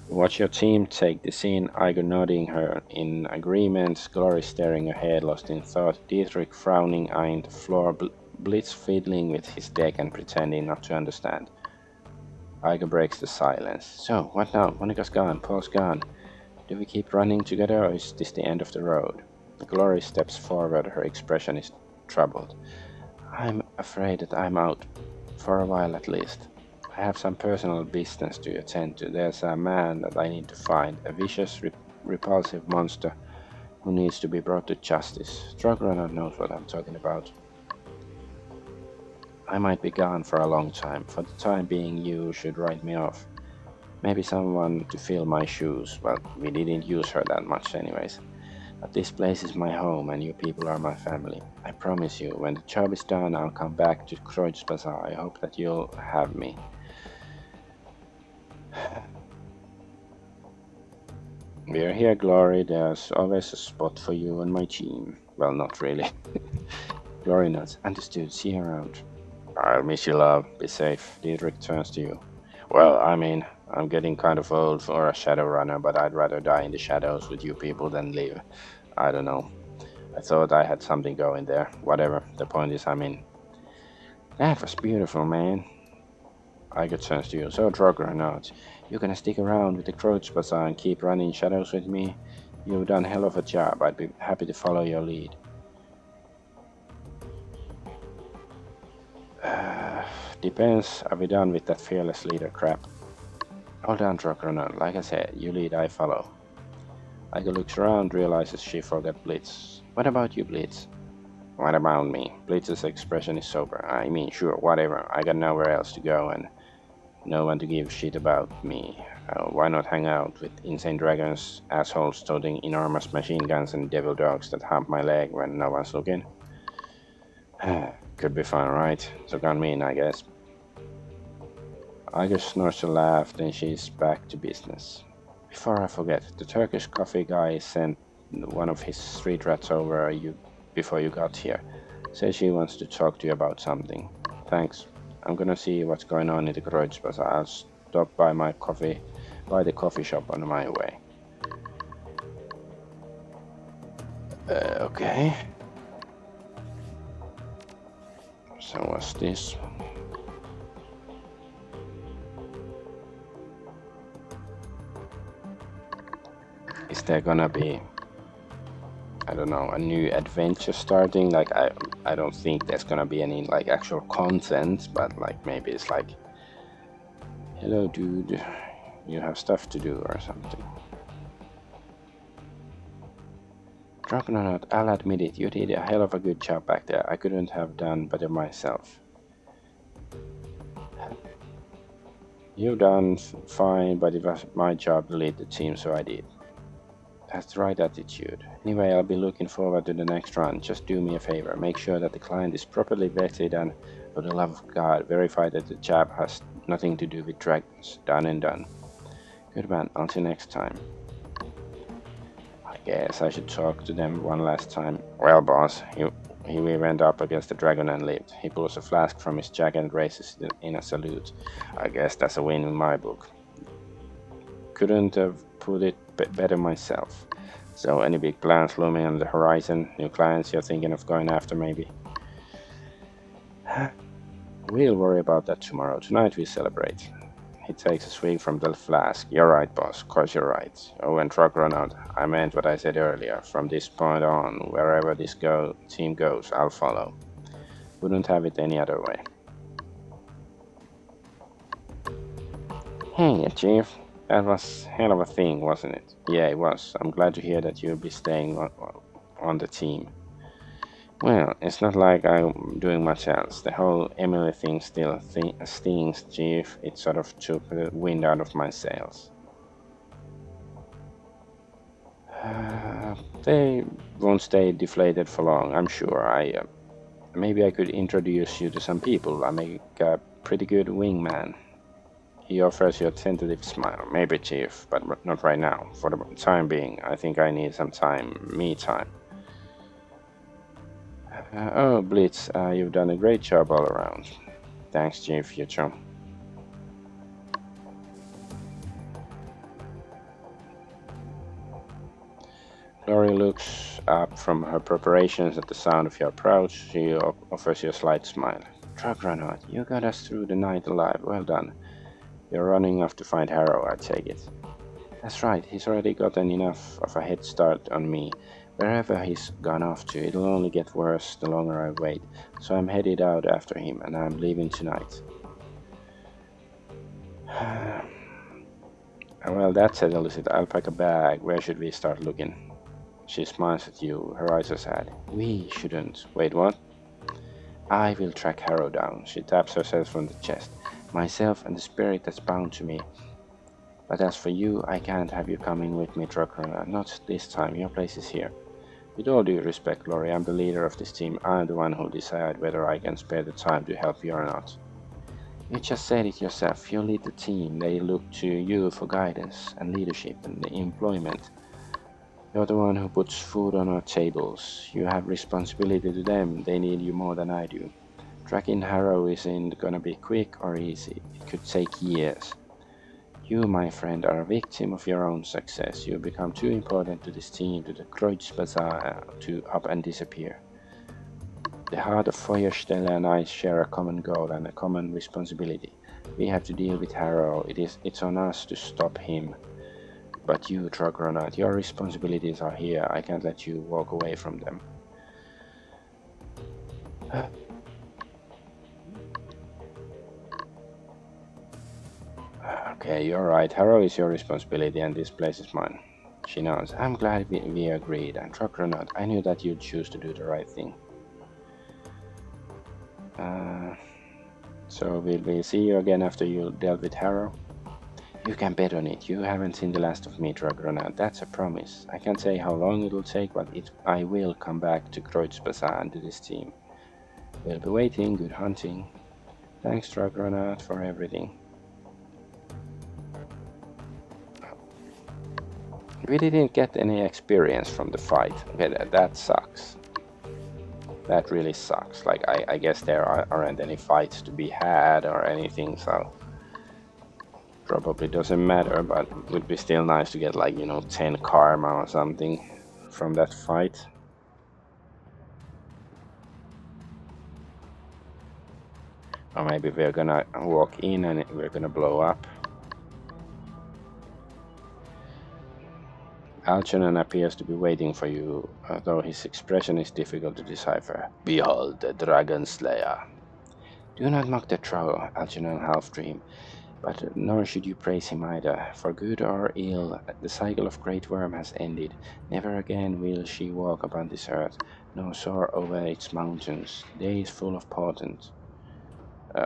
Watch your team take the scene, Iger nodding her in agreement, Glory staring ahead, lost in thought, Dietrich frowning, eyeing the floor, Blitz fiddling with his deck and pretending not to understand. Iger breaks the silence. So, what now? Monica's gone, Paul's gone. Do we keep running together, or is this the end of the road? Glory steps forward, her expression is troubled. I'm afraid that I'm out, for a while at least. I have some personal business to attend to. There's a man that I need to find, a vicious, repulsive monster who needs to be brought to justice. Shadowrun knows what I'm talking about. I might be gone for a long time. For the time being, you should write me off. Maybe someone to fill my shoes. Well, we didn't use her that much anyways. But this place is my home and you people are my family. I promise you, when the job is done, I'll come back to Kreuzbasa. I hope that you'll have me. We're here, Glory. There's always a spot for you on my team. Well, not really. Glory nods. Understood. See you around. I'll miss you, love. Be safe. Dietrich turns to you. Well, I mean, I'm getting kind of old for a Shadowrunner, but I'd rather die in the shadows with you people than live. I don't know. I thought I had something going there. Whatever. The point is, I mean... That was beautiful, man. Iger turns to you. So, Argonaut, you gonna stick around with the Kreuzbasa and keep running shadows with me? You've done a hell of a job. I'd be happy to follow your lead. Depends. Are we done with that fearless leader crap? Hold on, Argonaut. Like I said, you lead, I follow. Iger looks around, realizes she forgot Blitz. What about you, Blitz? What about me? Blitz's expression is sober. I mean, sure, whatever. I got nowhere else to go and no one to give shit about me. Why not hang out with insane dragons, assholes toting enormous machine guns and devil dogs that hump my leg when no one's looking? Could be fun, right? So count me in, I guess. Iger snorts a laugh, then she's back to business. Before I forget, the Turkish coffee guy sent one of his street rats over before you got here. Says she wants to talk to you about something. Thanks. I'm gonna see what's going on in the Kreuzbasa. I'll stop by my coffee by the coffee shop on my way. Okay. So what's this? Is there gonna be, I don't know, a new adventure starting? Like I don't think there's gonna be any like actual content, but like maybe it's like, hello dude, you have stuff to do or something. Argonaut, I'll admit it, you did a hell of a good job back there. I couldn't have done better myself. You've done fine, but it was my job to lead the team, so I did. That's the right attitude. Anyway, I'll be looking forward to the next run. Just do me a favor. Make sure that the client is properly vetted and, for the love of God, verify that the chap has nothing to do with dragons. Done and done. Good man. Until next time. I guess I should talk to them one last time. Well, boss, we went up against the dragon and lived. He pulls a flask from his jacket and raises it in a salute. I guess that's a win in my book. Couldn't have put it better myself. So, any big plans looming on the horizon? New clients you're thinking of going after, maybe? We'll worry about that tomorrow. Tonight we celebrate. He takes a swig from the flask. You're right, boss. Of course you're right. Oh, and truck run out. I meant what I said earlier. From this point on, wherever this team goes, I'll follow. Wouldn't have it any other way. Hey, Chief. That was hell of a thing, wasn't it? Yeah, it was. I'm glad to hear that you'll be staying on the team. Well, it's not like I'm doing much else. The whole Emily thing still stings, Chief. It sort of took the wind out of my sails. They won't stay deflated for long, I'm sure. Maybe I could introduce you to some people. I make a pretty good wingman. He offers you a tentative smile. Maybe, Chief, but not right now. For the time being, I think I need some me time. Oh, Blitz, you've done a great job all around. Thanks, Chief, you chum. Lori looks up from her preparations at the sound of your approach. She offers you a slight smile. Argonaut, you got us through the night alive. Well done. You're running off to find Harrow, I take it. That's right, he's already gotten enough of a head start on me. Wherever he's gone off to, it'll only get worse the longer I wait. So I'm headed out after him, and I'm leaving tonight. Well, that settles it. I'll pack a bag. Where should we start looking? She smiles at you, her eyes are sad. We shouldn't. Wait, what? I will track Harrow down. She taps herself on the chest. Myself and the spirit that's bound to me. But as for you, I can't have you coming with me, Trucker. Not this time. Your place is here. With all due respect, Lori, I'm the leader of this team. I'm the one who'll decide whether I can spare the time to help you or not. You just said it yourself. You lead the team. They look to you for guidance and leadership and employment. You're the one who puts food on our tables. You have responsibility to them. They need you more than I do. Tracking Harrow isn't gonna be quick or easy. It could take years. You, my friend, are a victim of your own success. You become too important to this team, to the Kreuz Bazaar, to up and disappear. The heart of Feuerstelle and I share a common goal and a common responsibility. We have to deal with Harrow. It's on us to stop him. But you, Argonaut, your responsibilities are here. I can't let you walk away from them. Okay, you're right. Harrow is your responsibility and this place is mine. She nods. I'm glad we agreed. And Argonaut, I knew that you'd choose to do the right thing. So will we see you again after you dealt with Harrow? You can bet on it. You haven't seen the last of me, Argonaut. That's a promise. I can't say how long it'll take, but I will come back to Kreuz Bazaar and to this team. We'll be waiting. Good hunting. Thanks, Argonaut, for everything. We didn't get any experience from the fight. Okay, that sucks. That really sucks. Like, I guess there aren't any fights to be had or anything, so... Probably doesn't matter, but it would be still nice to get like, 10 karma or something from that fight. Or maybe we're gonna walk in and we're gonna blow up. Algernon appears to be waiting for you, though his expression is difficult to decipher. Behold, the Dragon Slayer. Do not mock the troll, Algernon half-dream, but nor should you praise him either. For good or ill, the cycle of Great Worm has ended. Never again will she walk upon this earth, nor soar over its mountains. Day is full of portent.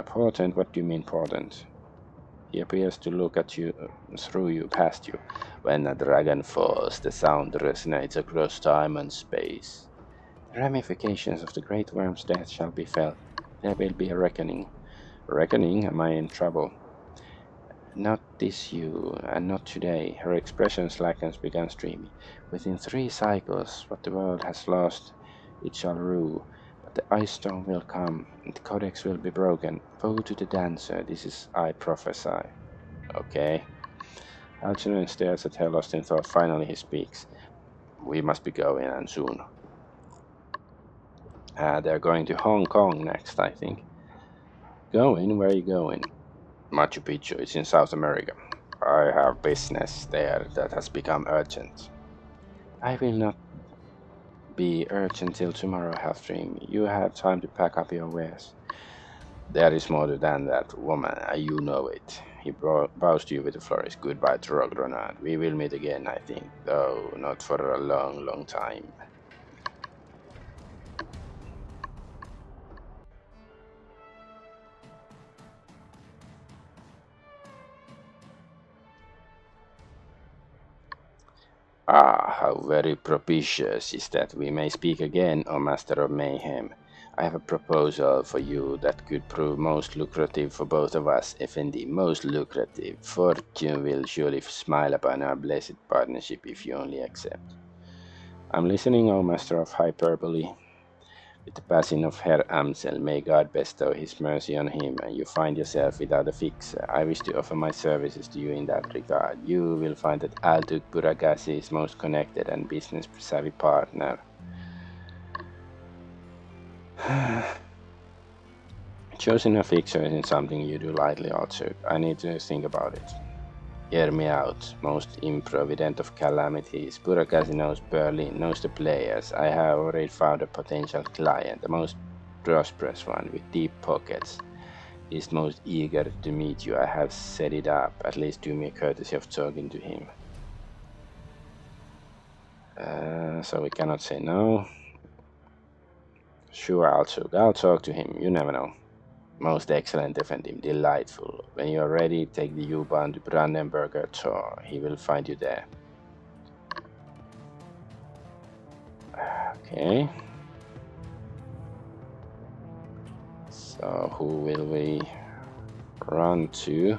Portent? What do you mean portent? He appears to look at you, through you, past you. When a dragon falls, the sound resonates across time and space. The ramifications of the Great Worm's death shall be felt. There will be a reckoning. Reckoning? Am I in trouble? Not this you, and not today. Her expression slackens, becomes dreamy. Within 3 cycles, what the world has lost, it shall rue. But the ice storm will come, and the codex will be broken. Woe to the dancer, this is I prophesy. Okay. Algernon stares at her lost in thought. Finally he speaks. We must be going, and soon. They're going to Hong Kong next, I think. Going? Where are you going? Machu Picchu, it's in South America. I have business there that has become urgent. I will not be urgent till tomorrow, Halfdream. You have time to pack up your wares. There is more than that, woman. You know it. He bows to you with a flourish. Goodbye, Argonaut. We will meet again, I think, though not for a long, long time. How very propitious is that we may speak again, O Master of Mayhem. I have a proposal for you that could prove most lucrative for both of us, if indeed most lucrative. Fortune will surely smile upon our blessed partnership if you only accept. I'm listening, O Master of Hyperbole. With the passing of Herr Amsel, may God bestow his mercy on him, and you find yourself without a fixer. I wish to offer my services to you in that regard. You will find that Altuk Buragasi is most connected and business-savvy partner. Choosing a fixer isn't something you do lightly, Altuk. I need to think about it. Hear me out, most improvident of calamities. Buragasi knows Berlin, knows the players. I have already found a potential client, the most prosperous one, with deep pockets. He's most eager to meet you. I have set it up. At least do me a courtesy of talking to him. So we cannot say no. Sure, I'll talk to him. You never know. Most excellent, defend delightful. When you are ready, take the U-Bahn to Brandenburger Tor. He will find you there. Okay. So who will we run to?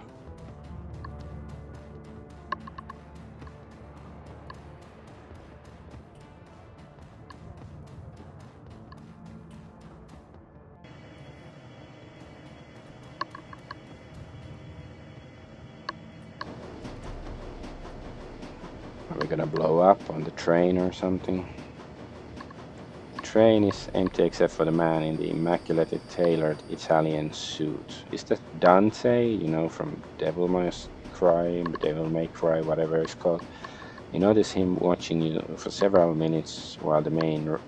Are we gonna blow up on the train or something? The train is empty except for the man in the immaculately tailored Italian suit. Is that Dante, from Devil May Cry, whatever it's called? You notice him watching you for several minutes while the main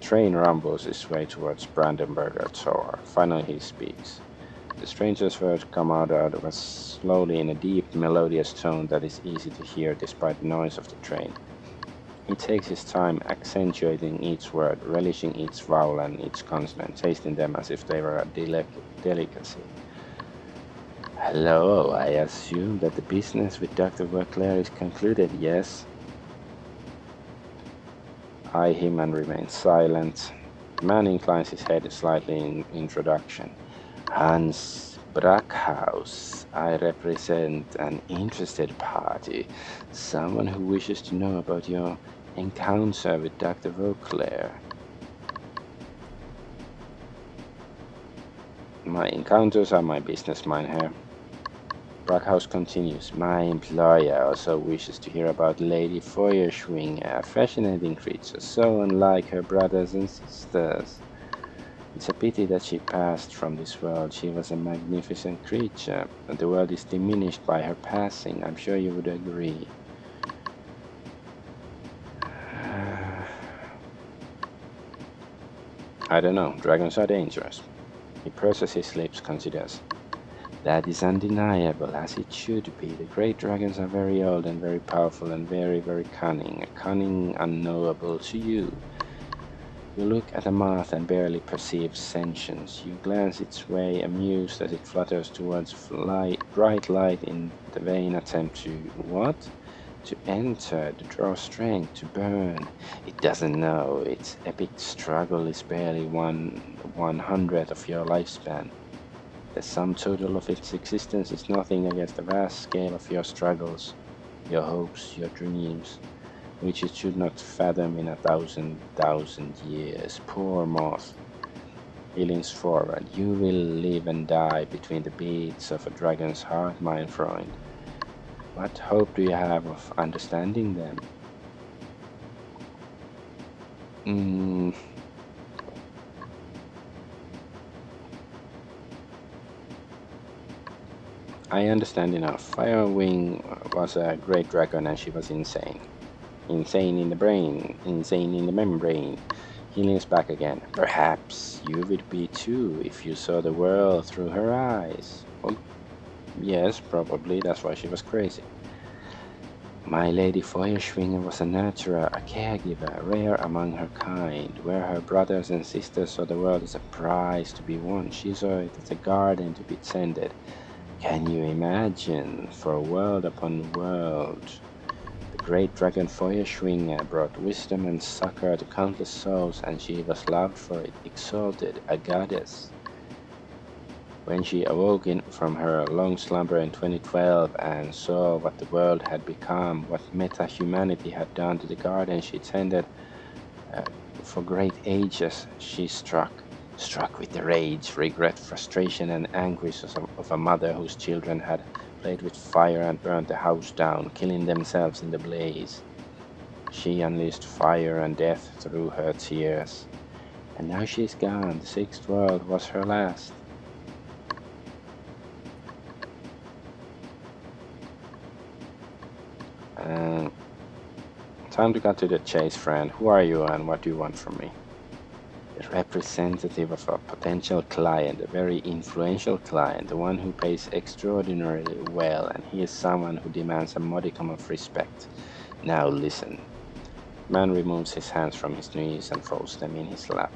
train rumbles its way towards Brandenburger Tor. Finally he speaks. The stranger's words come out of us slowly in a deep, melodious tone that is easy to hear despite the noise of the train. He takes his time, accentuating each word, relishing each vowel and each consonant, tasting them as if they were a delicacy. Hello, I assume that the business with Dr. Verclair is concluded, yes? Eye him and remain silent. The man inclines his head slightly in introduction. Hans Brackhaus, I represent an interested party, someone who wishes to know about your encounter with Dr. Vauclair. My encounters are my business, Mynheer. Brockhouse continues, my employer also wishes to hear about Lady Feuerschwing, a fascinating creature, so unlike her brothers and sisters. It's a pity that she passed from this world. She was a magnificent creature, and the world is diminished by her passing. I'm sure you would agree. I don't know. Dragons are dangerous. He purses his lips, considers. That is undeniable, as it should be. The great dragons are very old and very powerful and very, very cunning. A cunning unknowable to you. You look at a moth and barely perceive sentience. You glance its way, amused as it flutters towards bright light in the vain attempt to what? To enter, to draw strength, to burn. It doesn't know. Its epic struggle is barely 1/100th of your lifespan. The sum total of its existence is nothing against the vast scale of your struggles, your hopes, your dreams, which it should not fathom in 1,000 years. Poor moth. He leans forward. You will live and die between the beats of a dragon's heart, mein Freund. What hope do you have of understanding them? I understand enough. Firewing was a great dragon and she was insane. Insane in the brain, insane in the membrane. He leans back again. Perhaps you would be too if you saw the world through her eyes. Well, yes, probably. That's why she was crazy. My Lady Feuerschwinger was a nurturer, a caregiver, rare among her kind. Where her brothers and sisters saw the world as a prize to be won, she saw it as a garden to be tended. Can you imagine? For world upon world, the great dragon Feuerschwinger brought wisdom and succor to countless souls, and she was loved for it, exalted, a goddess. When she awoke from her long slumber in 2012 and saw what the world had become, what meta-humanity had done to the garden she tended for great ages, she struck with the rage, regret, frustration, and anguish of a mother whose children had played with fire and burned the house down, killing themselves in the blaze. She unleashed fire and death through her tears. And now she's gone. The sixth world was her last. Time to cut to the chase, friend. Who are you and what do you want from me? The representative of a potential client, a very influential client, the one who pays extraordinarily well, and he is someone who demands a modicum of respect. Now listen. Man removes his hands from his knees and folds them in his lap.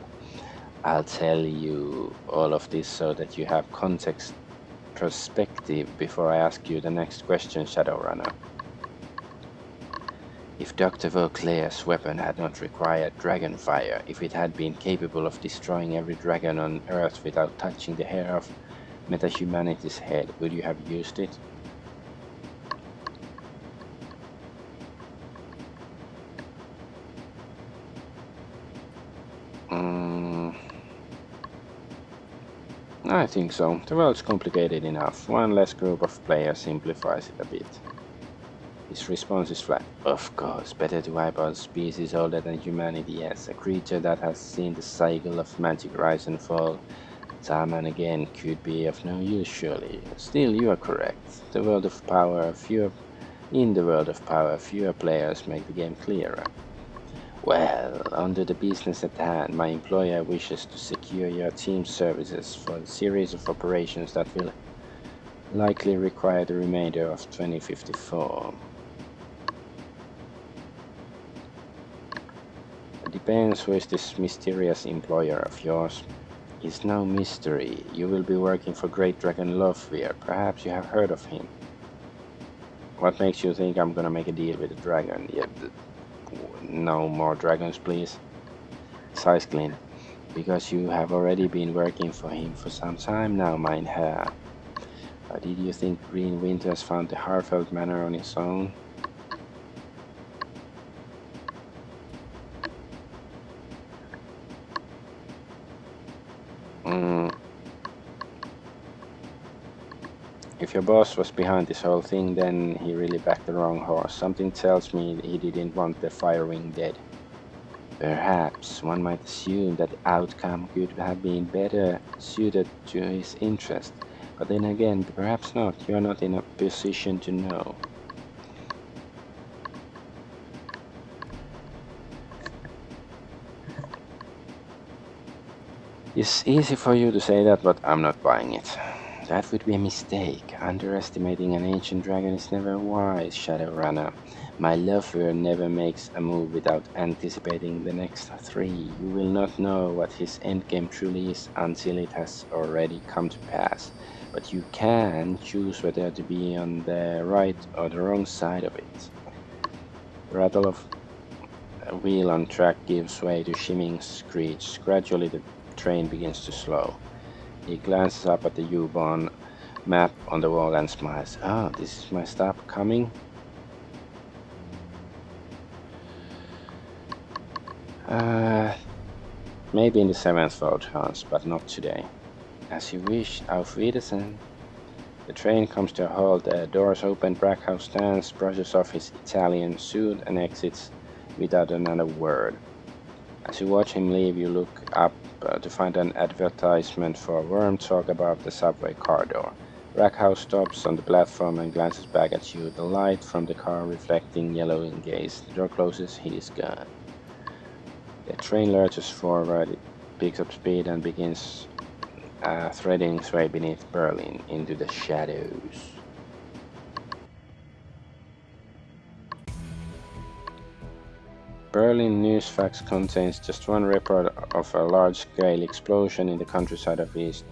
I'll tell you all of this so that you have context perspective before I ask you the next question, Shadowrunner. If Dr. Vauclair's weapon had not required dragon fire, if it had been capable of destroying every dragon on Earth without touching the hair of metahumanity's head, would you have used it? I think so. The world's complicated enough. One less group of players simplifies it a bit. His response is flat. Of course, better to wipe out a species older than humanity, yes. A creature that has seen the cycle of magic rise and fall time and again could be of no use, surely. Still, you are correct. In the world of power, fewer players make the game clearer. Well, under the business at hand, my employer wishes to secure your team's services for a series of operations that will likely require the remainder of 2054. It depends who is this mysterious employer of yours. It's no mystery. You will be working for Great Dragon Lofweir. Perhaps you have heard of him. What makes you think I'm gonna make a deal with a dragon? Yeah, no more dragons, please. Size clean. Because you have already been working for him for some time now, mein Herr. Did you think Green Winters found the Harfeld Manor on his own? If your boss was behind this whole thing, then he really backed the wrong horse. Something tells me he didn't want the Firewing dead. Perhaps one might assume that the outcome could have been better suited to his interest. But then again, perhaps not. You are not in a position to know. It's easy for you to say that, but I'm not buying it. That would be a mistake. Underestimating an ancient dragon is never wise, Shadowrunner. My lover never makes a move without anticipating the next three. You will not know what his endgame truly is until it has already come to pass. But you can choose whether to be on the right or the wrong side of it. The rattle of a wheel on track gives way to shimming screech. Gradually the train begins to slow. He glances up at the U-Bahn map on the wall and smiles. Ah, this is my stop coming? Maybe in the 7th vote, Hans, but not today. As you wish, auf Wiedersehen. The train comes to a halt, the doors open, Brackhouse stands, brushes off his Italian suit and exits without another word. As you watch him leave, you look up to find an advertisement for Worm Talk above the subway car door. Brackhouse stops on the platform and glances back at you, the light from the car reflecting yellow in gaze. The door closes, he is gone. The train lurches forward, it picks up speed and begins threading its way beneath Berlin into the shadows. Berlin Newsfax contains just one report of a large-scale explosion in the countryside east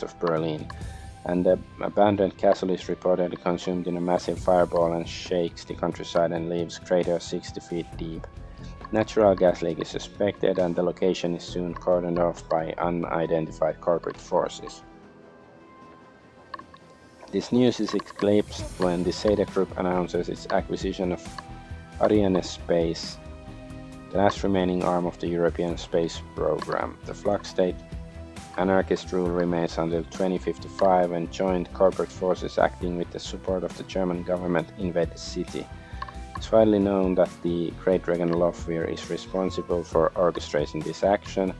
of Berlin, and the abandoned castle is reportedly consumed in a massive fireball and shakes the countryside and leaves craters 60 feet deep. Natural gas leak is suspected, and the location is soon cordoned off by unidentified corporate forces. This news is eclipsed when the Zeta Group announces its acquisition of Arianespace, the last remaining arm of the European space program. The Flux State anarchist rule remains until 2055, when joint corporate forces acting with the support of the German government invade the city. It's widely known that the Great Dragon Lofweir is responsible for orchestrating this action.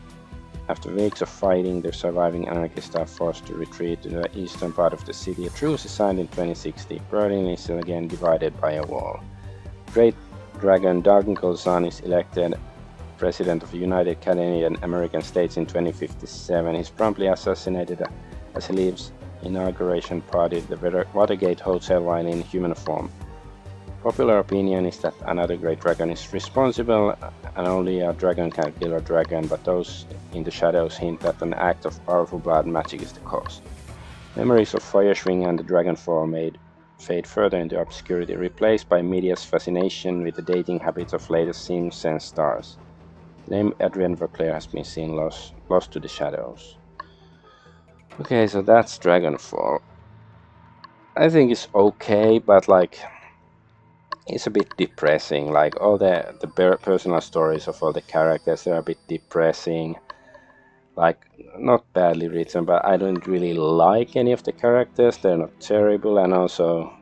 After weeks of fighting, the surviving anarchists are forced to retreat to the eastern part of the city. A truce is signed in 2060. Berlin is again divided by a wall. Great Dragon Darknkelzahn is elected President of the United Canadian American States in 2057. He's promptly assassinated as he leaves inauguration party at the Watergate Hotel while in human form. Popular opinion is that another great dragon is responsible, and only a dragon can kill a dragon, but those in the shadows hint that an act of powerful blood magic is the cause. Memories of Feuerschwing and the Dragonfall made fade further into obscurity, replaced by media's fascination with the dating habits of latest Simpsons stars. The name Adrian Vauclair has been seen lost to the shadows. Okay, so that's Dragonfall. I think it's okay, but it's a bit depressing. Like all the personal stories of all the characters, they're a bit depressing. Like not badly written, but I don't really like any of the characters. They're not terrible, and also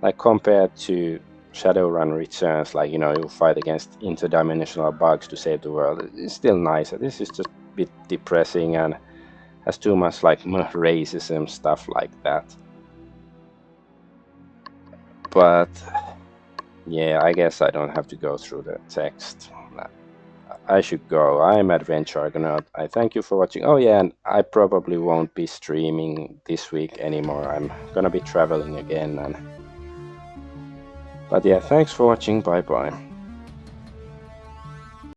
like compared to Shadowrun Returns, like you fight against interdimensional bugs to save the world. It's still nicer. This is just a bit depressing and has too much like racism stuff like that. But yeah, I guess I don't have to go through the text. I should go. I'm Adventure Argonaut. I thank you for watching. Oh yeah, and I probably won't be streaming this week anymore. I'm gonna be traveling again. But yeah, thanks for watching. Bye bye.